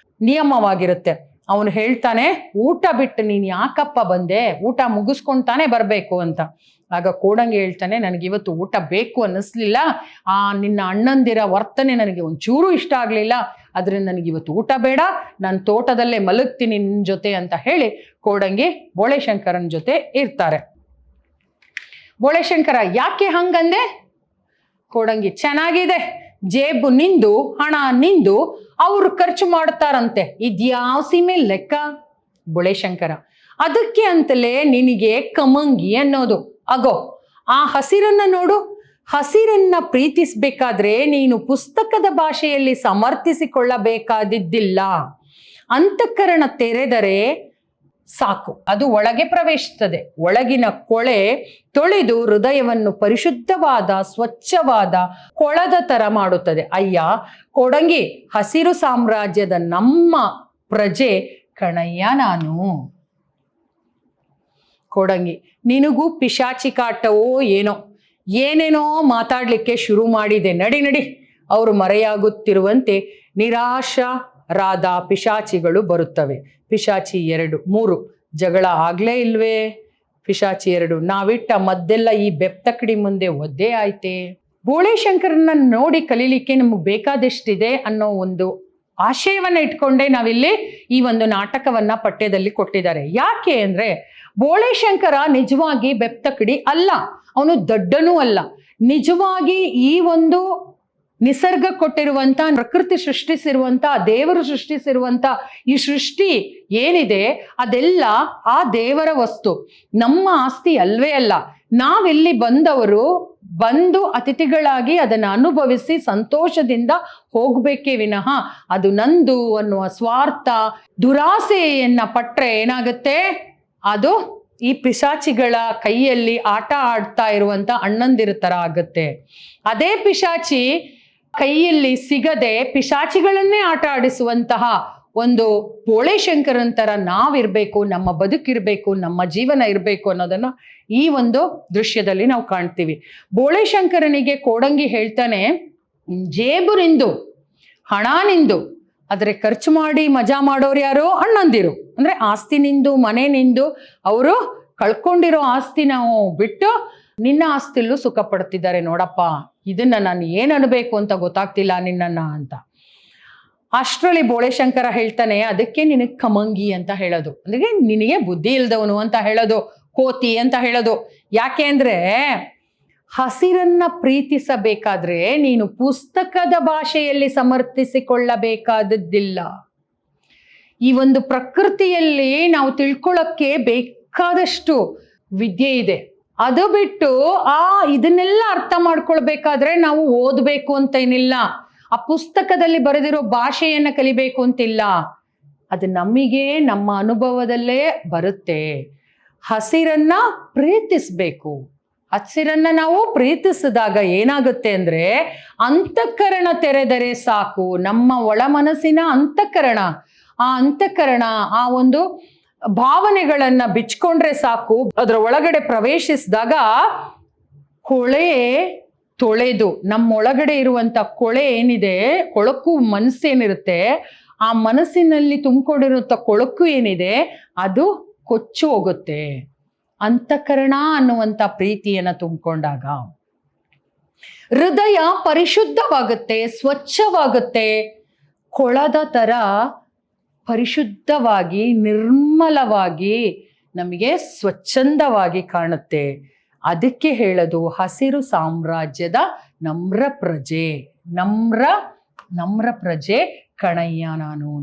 ನಿಯಮವಾಗಿರುತ್ತೆ. ಅವನು ಹೇಳ್ತಾನೆ, ಊಟ ಬಿಟ್ಟು ನೀನು ಯಾಕಪ್ಪ ಬಂದೆ, ಊಟ ಮುಗಿಸ್ಕೊಂತಾನೆ ಬರಬೇಕು ಅಂತ. ಆಗ ಕೋಡಂಗಿ ಹೇಳ್ತಾನೆ, ನನಗಿವತ್ತು ಊಟ ಬೇಕು ಅನ್ನಿಸ್ಲಿಲ್ಲ, ನಿನ್ನ ಅಣ್ಣಂದಿರ ವರ್ತನೆ ನನಗೆ ಒಂಚೂರು ಇಷ್ಟ ಆಗಲಿಲ್ಲ, ಅದರಿಂದ ನನಗಿವತ್ತು ಊಟ ಬೇಡ, ನಾನು ತೋಟದಲ್ಲೇ ಮಲಗ್ತೀನಿ ನಿನ್ನ ಜೊತೆ ಅಂತ ಹೇಳಿ ಕೋಡಂಗಿ ಬೋಳೆಶಂಕರನ ಜೊತೆ ಇರ್ತಾರೆ. ಬೋಳೆಶಂಕರ, ಯಾಕೆ ಹಂಗಂದೆ? ಕೋಡಂಗಿ, ಚೆನ್ನಾಗಿದೆ, ಜೇಬು ನಿಂದು, ಹಣ ನಿಂದು, ಅವ್ರು ಖರ್ಚು ಮಾಡ್ತಾರಂತೆ, ಇದ್ಯಾವ ಸೀಮೆ ಲೆಕ್ಕ? ಬೋಳೆಶಂಕರ, ಅದಕ್ಕೆ ಅಂತಲೇ ನಿನಗೆ ಕಮಂಗಿ ಅನ್ನೋದು. ಅಗೋ ಆ ಹಸಿರನ್ನ ನೋಡು, ಹಸಿರನ್ನ ಪ್ರೀತಿಸ್ಬೇಕಾದ್ರೆ ನೀನು ಪುಸ್ತಕದ ಭಾಷೆಯಲ್ಲಿ ಸಮರ್ಥಿಸಿಕೊಳ್ಳಬೇಕಾದಿದ್ದಿಲ್ಲ. ಅಂತಃಕರಣ ತೆರೆದರೆ ಸಾಕು, ಅದು ಒಳಗೆ ಪ್ರವೇಶಿಸ್ತದೆ. ಒಳಗಿನ ಕೊಳೆ ತೊಳೆದು ಹೃದಯವನ್ನು ಪರಿಶುದ್ಧವಾದ ಸ್ವಚ್ಛವಾದ ಕೊಳದ ತರ ಮಾಡುತ್ತದೆ. ಅಯ್ಯ ಕೋಡಂಗಿ, ಹಸಿರು ಸಾಮ್ರಾಜ್ಯದ ನಮ್ಮ ಪ್ರಜೆ ಕಣಯ್ಯ ನಾನು. ಕೋಡಂಗಿ, ನಿನಗೂ ಪಿಶಾಚಿ ಕಾಟವೋ ಏನೇನೋ ಮಾತಾಡ್ಲಿಕ್ಕೆ ಶುರು ಮಾಡಿದೆ, ನಡಿ. ಅವರು ಮರೆಯಾಗುತ್ತಿರುವಂತೆ ನಿರಾಶರಾದ ಪಿಶಾಚಿಗಳು ಬರುತ್ತವೆ. ಪಿಶಾಚಿ 2, 3 ಜಗಳ ಆಗ್ಲೇ ಇಲ್ವೇ? ಪಿಶಾಚಿ 2, ನಾವಿಟ್ಟ ಮದ್ದೆಲ್ಲ ಈ ಬೆಪ್ತಕಡಿ ಮುಂದೆ ಒದ್ದೆ ಆಯ್ತೆ. ಬೋಳೆಶಂಕರನ್ನ ನೋಡಿ ಕಲೀಲಿಕ್ಕೆ ನಮಗೆ ಬೇಕಾದಷ್ಟಿದೆ ಅನ್ನೋ ಒಂದು ಆಶಯವನ್ನ ಇಟ್ಕೊಂಡೇ ನಾವಿಲ್ಲಿ ಈ ಒಂದು ನಾಟಕವನ್ನ ಪಠ್ಯದಲ್ಲಿ ಕೊಟ್ಟಿದ್ದಾರೆ. ಯಾಕೆ ಅಂದ್ರೆ, ಬೋಳೆಶಂಕರ ನಿಜವಾಗಿ ಬೆಪ್ತಕಡಿ ಅಲ್ಲ, ಅವನು ದಡ್ಡನೂ ಅಲ್ಲ. ನಿಜವಾಗಿ ಈ ಒಂದು ನಿಸರ್ಗ ಕೊಟ್ಟಿರುವಂತ, ಪ್ರಕೃತಿ ಸೃಷ್ಟಿಸಿರುವಂತ, ದೇವರು ಸೃಷ್ಟಿಸಿರುವಂತ ಈ ಸೃಷ್ಟಿ ಏನಿದೆ ಅದೆಲ್ಲ ಆ ದೇವರ ವಸ್ತು, ನಮ್ಮ ಆಸ್ತಿ ಅಲ್ವೇ ಅಲ್ಲ. ನಾವಿಲ್ಲಿ ಬಂದು ಅತಿಥಿಗಳಾಗಿ ಅದನ್ನು ಅನುಭವಿಸಿ ಸಂತೋಷದಿಂದ ಹೋಗ್ಬೇಕೇ ವಿನಃ ಅದು ನಂದು ಅನ್ನುವ ಸ್ವಾರ್ಥ ದುರಾಸೆಯನ್ನ ಪಟ್ರೆ ಏನಾಗುತ್ತೆ, ಅದು ಈ ಪಿಶಾಚಿಗಳ ಕೈಯಲ್ಲಿ ಆಟ ಆಡ್ತಾ ಇರುವಂತ ಅಣ್ಣಂದಿರ ತರ ಆಗುತ್ತೆ. ಅದೇ ಪಿಶಾಚಿ ಕೈಯಲ್ಲಿ ಸಿಗದೆ ಪಿಶಾಚಿಗಳನ್ನೇ ಆಟ ಆಡಿಸುವಂತಹ ಒಂದು ಬೋಳೆಶಂಕರನ್ ತರ ನಾವಿರ್ಬೇಕು, ನಮ್ಮ ಬದುಕಿರ್ಬೇಕು, ನಮ್ಮ ಜೀವನ ಇರಬೇಕು ಅನ್ನೋದನ್ನ ಈ ಒಂದು ದೃಶ್ಯದಲ್ಲಿ ನಾವು ಕಾಣ್ತೀವಿ. ಬೋಳೆಶಂಕರನಿಗೆ ಕೋಡಂಗಿ ಹೇಳ್ತಾನೆ, ಜೇಬು ನಿಂದು, ಹಣ ನಿಂದು, ಆದ್ರೆ ಖರ್ಚು ಮಾಡಿ ಮಜಾ ಮಾಡೋರು ಯಾರು? ಅಣ್ಣಂದಿರು. ಅಂದ್ರೆ ಆಸ್ತಿ ನಿಂದು, ಮನೆ ನಿಂದು, ಅವರು ಕಳ್ಕೊಂಡಿರೋ ಆಸ್ತಿ ನಾವು ಬಿಟ್ಟು ನಿನ್ನ ಆಸ್ತಿಲ್ಲೂ ಸುಖ ಪಡ್ತಿದ್ದಾರೆ ನೋಡಪ್ಪ, ಇದನ್ನ ನಾನು ಏನ್ ಅನ್ಬೇಕು ಅಂತ ಗೊತ್ತಾಗ್ತಿಲ್ಲ ನಿನ್ನನ್ನ ಅಂತ. ಅಷ್ಟರಲ್ಲಿ ಬೋಳೆಶಂಕರ ಹೇಳ್ತಾನೆ, ಅದಕ್ಕೆ ನಿನಗೆ ಕಮಂಗಿ ಅಂತ ಹೇಳೋದು, ಅಂದ್ರೆ ನಿನಗೆ ಬುದ್ಧಿ ಇಲ್ದವನು ಅಂತ ಹೇಳೋದು, ಕೋತಿ ಅಂತ ಹೇಳೋದು. ಯಾಕೆ ಅಂದ್ರೆ ಹಸಿರನ್ನ ಪ್ರೀತಿಸಬೇಕಾದ್ರೆ ನೀನು ಪುಸ್ತಕದ ಭಾಷೆಯಲ್ಲಿ ಸಮರ್ಥಿಸಿಕೊಳ್ಳಬೇಕಾದದ್ದಿಲ್ಲ. ಈ ಒಂದು ಪ್ರಕೃತಿಯಲ್ಲಿ ನಾವು ತಿಳ್ಕೊಳ್ಳೋಕ್ಕೆ ಬೇಕಾದಷ್ಟು ವಿದ್ಯೆ ಇದೆ. ಅದು ಬಿಟ್ಟು ಇದನ್ನೆಲ್ಲ ಅರ್ಥ ಮಾಡ್ಕೊಳ್ಬೇಕಾದ್ರೆ ನಾವು ಓದ್ಬೇಕು ಅಂತ ಏನಿಲ್ಲ, ಆ ಪುಸ್ತಕದಲ್ಲಿ ಬರೆದಿರೋ ಭಾಷೆಯನ್ನ ಕಲಿಬೇಕು ಅಂತಿಲ್ಲ. ಅದು ನಮಗೆ ನಮ್ಮ ಅನುಭವದಲ್ಲೇ ಬರುತ್ತೆ. ಹಸಿರನ್ನ ಪ್ರೀತಿಸ್ಬೇಕು. ಹಸಿರನ್ನ ನಾವು ಪ್ರೀತಿಸಿದಾಗ ಏನಾಗುತ್ತೆ ಅಂದ್ರೆ ಅಂತಃಕರಣ ತೆರೆದರೆ ಸಾಕು. ನಮ್ಮ ಒಳ ಮನಸ್ಸಿನ ಅಂತಃಕರಣ, ಆ ಅಂತಃಕರಣ ಆ ಒಂದು ಭಾವನೆಗಳನ್ನ ಬಿಚ್ಕೊಂಡ್ರೆ ಸಾಕು. ಅದರ ಒಳಗಡೆ ಪ್ರವೇಶಿಸಿದಾಗ ಕೊಳೆ ತೊಳೆದು ನಮ್ಮೊಳಗಡೆ ಇರುವಂತ ಕೊಳೆ ಏನಿದೆ, ಕೊಳಕು ಮನಸ್ಸೇನಿರುತ್ತೆ, ಆ ಮನಸ್ಸಿನಲ್ಲಿ ತುಂಬಿಕೊಂಡಿರುವಂತ ಕೊಳಕು ಏನಿದೆ ಅದು ಕೊಚ್ಚು ಹೋಗುತ್ತೆ. ಅಂತಃಕರಣ ಅನ್ನುವಂಥ ಪ್ರೀತಿಯನ್ನ ತುಂಬಿಕೊಂಡಾಗ ಹೃದಯ ಪರಿಶುದ್ಧವಾಗುತ್ತೆ, ಸ್ವಚ್ಛವಾಗುತ್ತೆ, ಕೊಳದ ತರ ಪರಿಶುದ್ಧವಾಗಿ ನಿರ್ಮಲವಾಗಿ ನಮಗೆ ಸ್ವಚ್ಛಂದವಾಗಿ ಕಾಣುತ್ತೆ. ಅದಕ್ಕೆ ಹೇಳೋದು ಹಸಿರು ಸಾಮ್ರಾಜ್ಯದ ನಮ್ರ ಪ್ರಜೆ. ನಮ್ರ ಪ್ರಜೆ ಕಣಯ್ಯ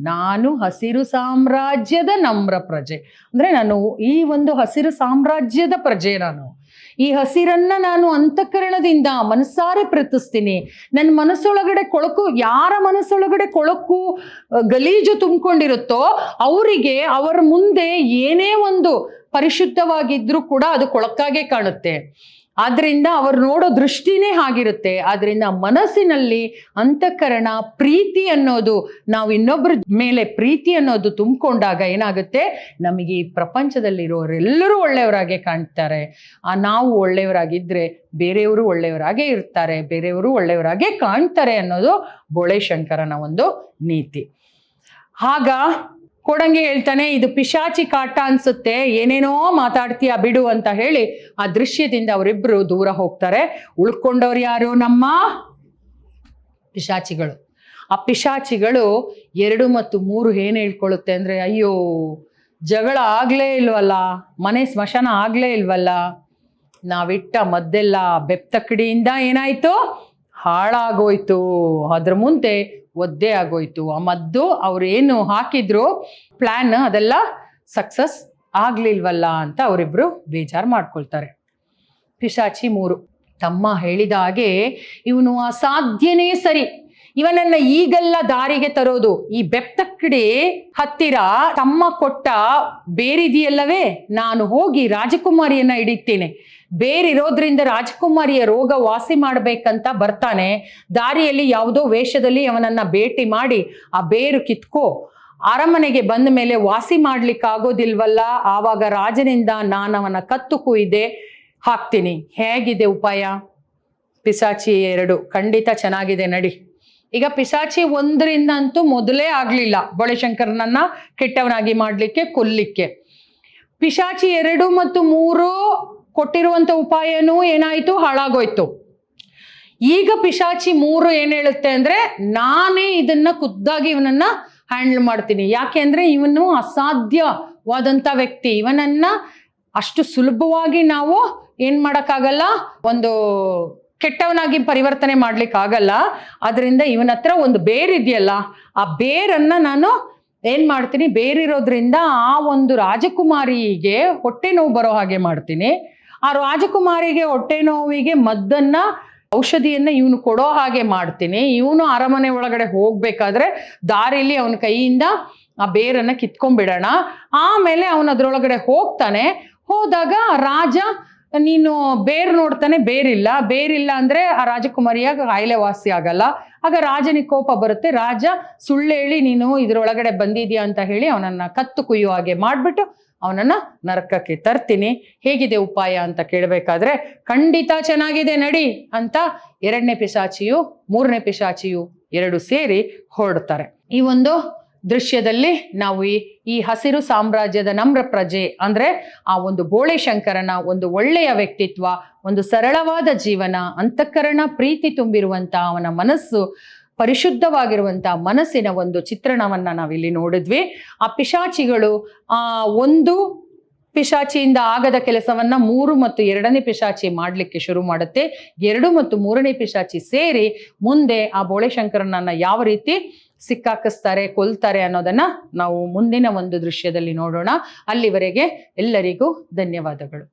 ನಾನು ಹಸಿರು ಸಾಮ್ರಾಜ್ಯದ ನಮ್ರ ಪ್ರಜೆ. ಅಂದ್ರೆ ನಾನು ಈ ಒಂದು ಹಸಿರು ಸಾಮ್ರಾಜ್ಯದ ಪ್ರಜೆ. ಈ ಹಸಿರನ್ನ ನಾನು ಅಂತಃಕರಣದಿಂದ ಮನಸ್ಸಾರೆ ಪ್ರೀತಿಸ್ತೀನಿ. ನನ್ನ ಮನಸ್ಸೊಳಗಡೆ ಕೊಳಕು, ಯಾರ ಮನಸ್ಸೊಳಗಡೆ ಕೊಳಕು ಗಲೀಜು ತುಂಬಿಕೊಂಡಿರುತ್ತೋ ಅವರಿಗೆ ಅವರ ಮುಂದೆ ಏನೇ ಒಂದು ಪರಿಶುದ್ಧವಾಗಿದ್ರೂ ಕೂಡ ಅದು ಕೊಳಕಾಗೆ ಕಾಣುತ್ತೆ. ಆದ್ರಿಂದ ಅವ್ರು ನೋಡೋ ದೃಷ್ಟಿನೇ ಹಾಗಿರುತ್ತೆ. ಆದ್ರಿಂದ ಮನಸ್ಸಿನಲ್ಲಿ ಅಂತಃಕರಣ ಪ್ರೀತಿ ಅನ್ನೋದು, ನಾವು ಇನ್ನೊಬ್ಬರ ಮೇಲೆ ಪ್ರೀತಿ ಅನ್ನೋದು ತುಂಬಿಕೊಂಡಾಗ ಏನಾಗುತ್ತೆ, ನಮಗೆ ಈ ಪ್ರಪಂಚದಲ್ಲಿರೋರೆಲ್ಲರೂ ಒಳ್ಳೆಯವರಾಗೆ ಕಾಣ್ತಾರೆ. ನಾವು ಒಳ್ಳೆಯವರಾಗಿದ್ರೆ ಬೇರೆಯವರು ಒಳ್ಳೆಯವರಾಗೇ ಇರ್ತಾರೆ, ಬೇರೆಯವರು ಒಳ್ಳೆಯವರಾಗೇ ಕಾಣ್ತಾರೆ ಅನ್ನೋದು ಬೋಳೆಶಂಕರನ ಒಂದು ನೀತಿ. ಆಗ ಕೋಡಂಗಿ ಹೇಳ್ತಾನೆ, ಇದು ಪಿಶಾಚಿ ಕಾಟ ಅನ್ಸುತ್ತೆ, ಏನೇನೋ ಮಾತಾಡ್ತೀಯ ಬಿಡು ಅಂತ ಹೇಳಿ ಆ ದೃಶ್ಯದಿಂದ ಅವರಿಬ್ರು ದೂರ ಹೋಗ್ತಾರೆ. ಉಳ್ಕೊಂಡವ್ರು ಯಾರು? ನಮ್ಮ ಪಿಶಾಚಿಗಳು. ಆ ಪಿಶಾಚಿಗಳು 2 ಮತ್ತು 3 ಏನ್ ಹೇಳ್ಕೊಳ್ಳುತ್ತೆ ಅಂದ್ರೆ, ಅಯ್ಯೋ ಜಗಳ ಆಗ್ಲೇ ಇಲ್ವಲ್ಲ, ಮನೆ ಸ್ಮಶಾನ ಆಗ್ಲೇ ಇಲ್ವಲ್ಲ, ನಾವಿಟ್ಟ ಮದ್ದೆಲ್ಲ ಬೆಪ್ತಕಡಿಯಿಂದ ಏನಾಯ್ತು, ಹಾಳಾಗೋಯ್ತು, ಅದ್ರ ಮುಂದೆ ಒದ್ದೆ ಆಗೋಯ್ತು. ಆ ಮದ್ದು ಅವ್ರೇನು ಹಾಕಿದ್ರು ಪ್ಲಾನ್ ಅದೆಲ್ಲ ಸಕ್ಸಸ್ ಆಗ್ಲಿಲ್ವಲ್ಲ ಅಂತ ಅವರಿಬ್ರು ಬೇಜಾರು ಮಾಡ್ಕೊಳ್ತಾರೆ. ಪಿಶಾಚಿ 3 ತಮ್ಮ ಹೇಳಿದ ಹಾಗೆ ಇವನು ಅಸಾಧ್ಯನೇ ಸರಿ, ಇವನನ್ನ ಈಗೆಲ್ಲ ದಾರಿಗೆ ತರೋದು, ಈ ಬೆಪ್ತಕ್ಕಡಿ ಹತ್ತಿರ ತಮ್ಮ ಕೊಟ್ಟ ಬೇರಿದೆಯಲ್ಲವೇ, ನಾನು ಹೋಗಿ ರಾಜಕುಮಾರಿಯನ್ನ ಹಿಡಿತೇನೆ, ಬೇರಿರೋದ್ರಿಂದ ರಾಜಕುಮಾರಿಯ ರೋಗ ವಾಸಿ ಮಾಡ್ಬೇಕಂತ ಬರ್ತಾನೆ, ದಾರಿಯಲ್ಲಿ ಯಾವುದೋ ವೇಷದಲ್ಲಿ ಅವನನ್ನ ಭೇಟಿ ಮಾಡಿ ಆ ಬೇರು ಕಿತ್ಕೋ, ಅರಮನೆಗೆ ಬಂದ ಮೇಲೆ ವಾಸಿ ಮಾಡ್ಲಿಕ್ಕಾಗೋದಿಲ್ವಲ್ಲ, ಆವಾಗ ರಾಜನಿಂದ ನಾನು ಅವನ ಕತ್ತು ಕುಯ್ದೆ ಹಾಕ್ತೀನಿ. ಹೇಗಿದೆ ಉಪಾಯ? ಪಿಶಾಚಿ 2 ಖಂಡಿತ ಚೆನ್ನಾಗಿದೆ ನಡಿ. ಈಗ ಪಿಶಾಚಿ 1ರಿಂದ ಅಂತೂ ಮೊದಲೇ ಆಗ್ಲಿಲ್ಲ ಬೋಳೆಶಂಕರನನ್ನ ಕೆಟ್ಟವನಾಗಿ ಮಾಡ್ಲಿಕ್ಕೆ, ಕೊಲ್ಲಿಕ್ಕೆ. ಪಿಶಾಚಿ 2 ಮತ್ತು 3 ಕೊಟ್ಟಿರುವಂತ ಉಪಾಯನೂ ಏನಾಯ್ತು, ಹಾಳಾಗೋಯ್ತು. ಈಗ ಪಿಶಾಚಿ 3 ಏನ್ ಹೇಳುತ್ತೆ ಅಂದ್ರೆ, ನಾನೇ ಇದನ್ನ ಖುದ್ದಾಗಿ ಇವನನ್ನ ಹ್ಯಾಂಡಲ್ ಮಾಡ್ತೀನಿ. ಯಾಕೆ ಅಂದ್ರೆ ಇವನು ಅಸಾಧ್ಯವಾದಂತ ವ್ಯಕ್ತಿ, ಇವನನ್ನ ಅಷ್ಟು ಸುಲಭವಾಗಿ ನಾವು ಏನ್ ಮಾಡಕ್ಕಾಗಲ್ಲ, ಒಂದು ಕೆಟ್ಟವನಾಗಿ ಪರಿವರ್ತನೆ ಮಾಡ್ಲಿಕ್ಕೆ ಆಗಲ್ಲ. ಅದರಿಂದ ಇವನ ಹತ್ರ ಒಂದು ಬೇರಿದೆಯಲ್ಲ, ಆ ಬೇರನ್ನ ನಾನು ಏನ್ ಮಾಡ್ತೀನಿ, ಬೇರಿರೋದ್ರಿಂದ ಆ ಒಂದು ರಾಜಕುಮಾರಿಗೆ ಹೊಟ್ಟೆ ನೋವು ಬರೋ ಹಾಗೆ ಮಾಡ್ತೀನಿ. ಆ ರಾಜಕುಮಾರಿಗೆ ಹೊಟ್ಟೆ ನೋವಿಗೆ ಮದ್ದನ್ನ, ಔಷಧಿಯನ್ನ ಇವನು ಕೊಡೋ ಹಾಗೆ ಮಾಡ್ತೀನಿ. ಇವನು ಅರಮನೆ ಒಳಗಡೆ ಹೋಗ್ಬೇಕಾದ್ರೆ ದಾರಿಲಿ ಅವನ ಕೈಯಿಂದ ಆ ಬೇರನ್ನ ಕಿತ್ಕೊಂಡ್ಬಿಡೋಣ. ಆಮೇಲೆ ಅವನು ಅದ್ರೊಳಗಡೆ ಹೋಗ್ತಾನೆ. ಹೋದಾಗ ರಾಜ ನೀನು ಬೇರ್ ನೋಡ್ತಾನೆ ಬೇರಿಲ್ಲ ಅಂದ್ರೆ ಆ ರಾಜಕುಮಾರಿಯ ಕಾಯಿಲೆ ವಾಸಿ ಆಗಲ್ಲ. ಆಗ ರಾಜನಿಗೆ ಕೋಪ ಬರುತ್ತೆ. ರಾಜ ಸುಳ್ಳು ಹೇಳಿ ನೀನು ಇದ್ರೊಳಗಡೆ ಬಂದಿದ್ಯಾ ಅಂತ ಹೇಳಿ ಅವನನ್ನ ಕತ್ತು ಕುಯ್ಯೋ ಹಾಗೆ ಮಾಡ್ಬಿಟ್ಟು ಅವನನ್ನ ನರಕಕ್ಕೆ ತರ್ತೀನಿ, ಹೇಗಿದೆ ಉಪಾಯ ಅಂತ ಕೇಳಬೇಕಾದ್ರೆ, ಖಂಡಿತ ಚೆನ್ನಾಗಿದೆ ನಡಿ ಅಂತ 2ನೇ ಪಿಶಾಚಿಯು 3ನೇ ಪಿಶಾಚಿಯು 2 ಸೇರಿ ಹೊರಡ್ತಾರೆ. ಈ ಒಂದು ದೃಶ್ಯದಲ್ಲಿ ನಾವು ಈ ಹಸಿರು ಸಾಮ್ರಾಜ್ಯದ ನಮ್ರ ಪ್ರಜೆ ಅಂದ್ರೆ ಆ ಒಂದು ಬೋಳೆ ಶಂಕರನ ಒಂದು ಒಳ್ಳೆಯ ವ್ಯಕ್ತಿತ್ವ, ಒಂದು ಸರಳವಾದ ಜೀವನ, ಅಂತಃಕರಣ ಪ್ರೀತಿ ತುಂಬಿರುವಂತ ಅವನ ಮನಸ್ಸು, ಪರಿಶುದ್ಧವಾಗಿರುವಂತ ಮನಸ್ಸಿನ ಒಂದು ಚಿತ್ರಣವನ್ನ ನಾವಿಲ್ಲಿ ನೋಡಿದ್ವಿ. ಆ ಪಿಶಾಚಿಗಳು ಒಂದು ಪಿಶಾಚಿಯಿಂದ ಆಗದ ಕೆಲಸವನ್ನ 3 ಮತ್ತು 2ನೇ ಪಿಶಾಚಿ ಮಾಡ್ಲಿಕ್ಕೆ ಶುರು ಮಾಡುತ್ತೆ. 2 ಮತ್ತು 3ನೇ ಪಿಶಾಚಿ ಸೇರಿ ಮುಂದೆ ಆ ಬೋಳೆ ಶಂಕರನನ್ನ ಯಾವ ರೀತಿ ಸಿಕ್ಕಾಕಿಸ್ತಾರೆ, ಕೊಲ್ತಾರೆ ಅನ್ನೋದನ್ನ ನಾವು ಮುಂದಿನ ಒಂದು ದೃಶ್ಯದಲ್ಲಿ ನೋಡೋಣ. ಅಲ್ಲಿವರೆಗೆ ಎಲ್ಲರಿಗೂ ಧನ್ಯವಾದಗಳು.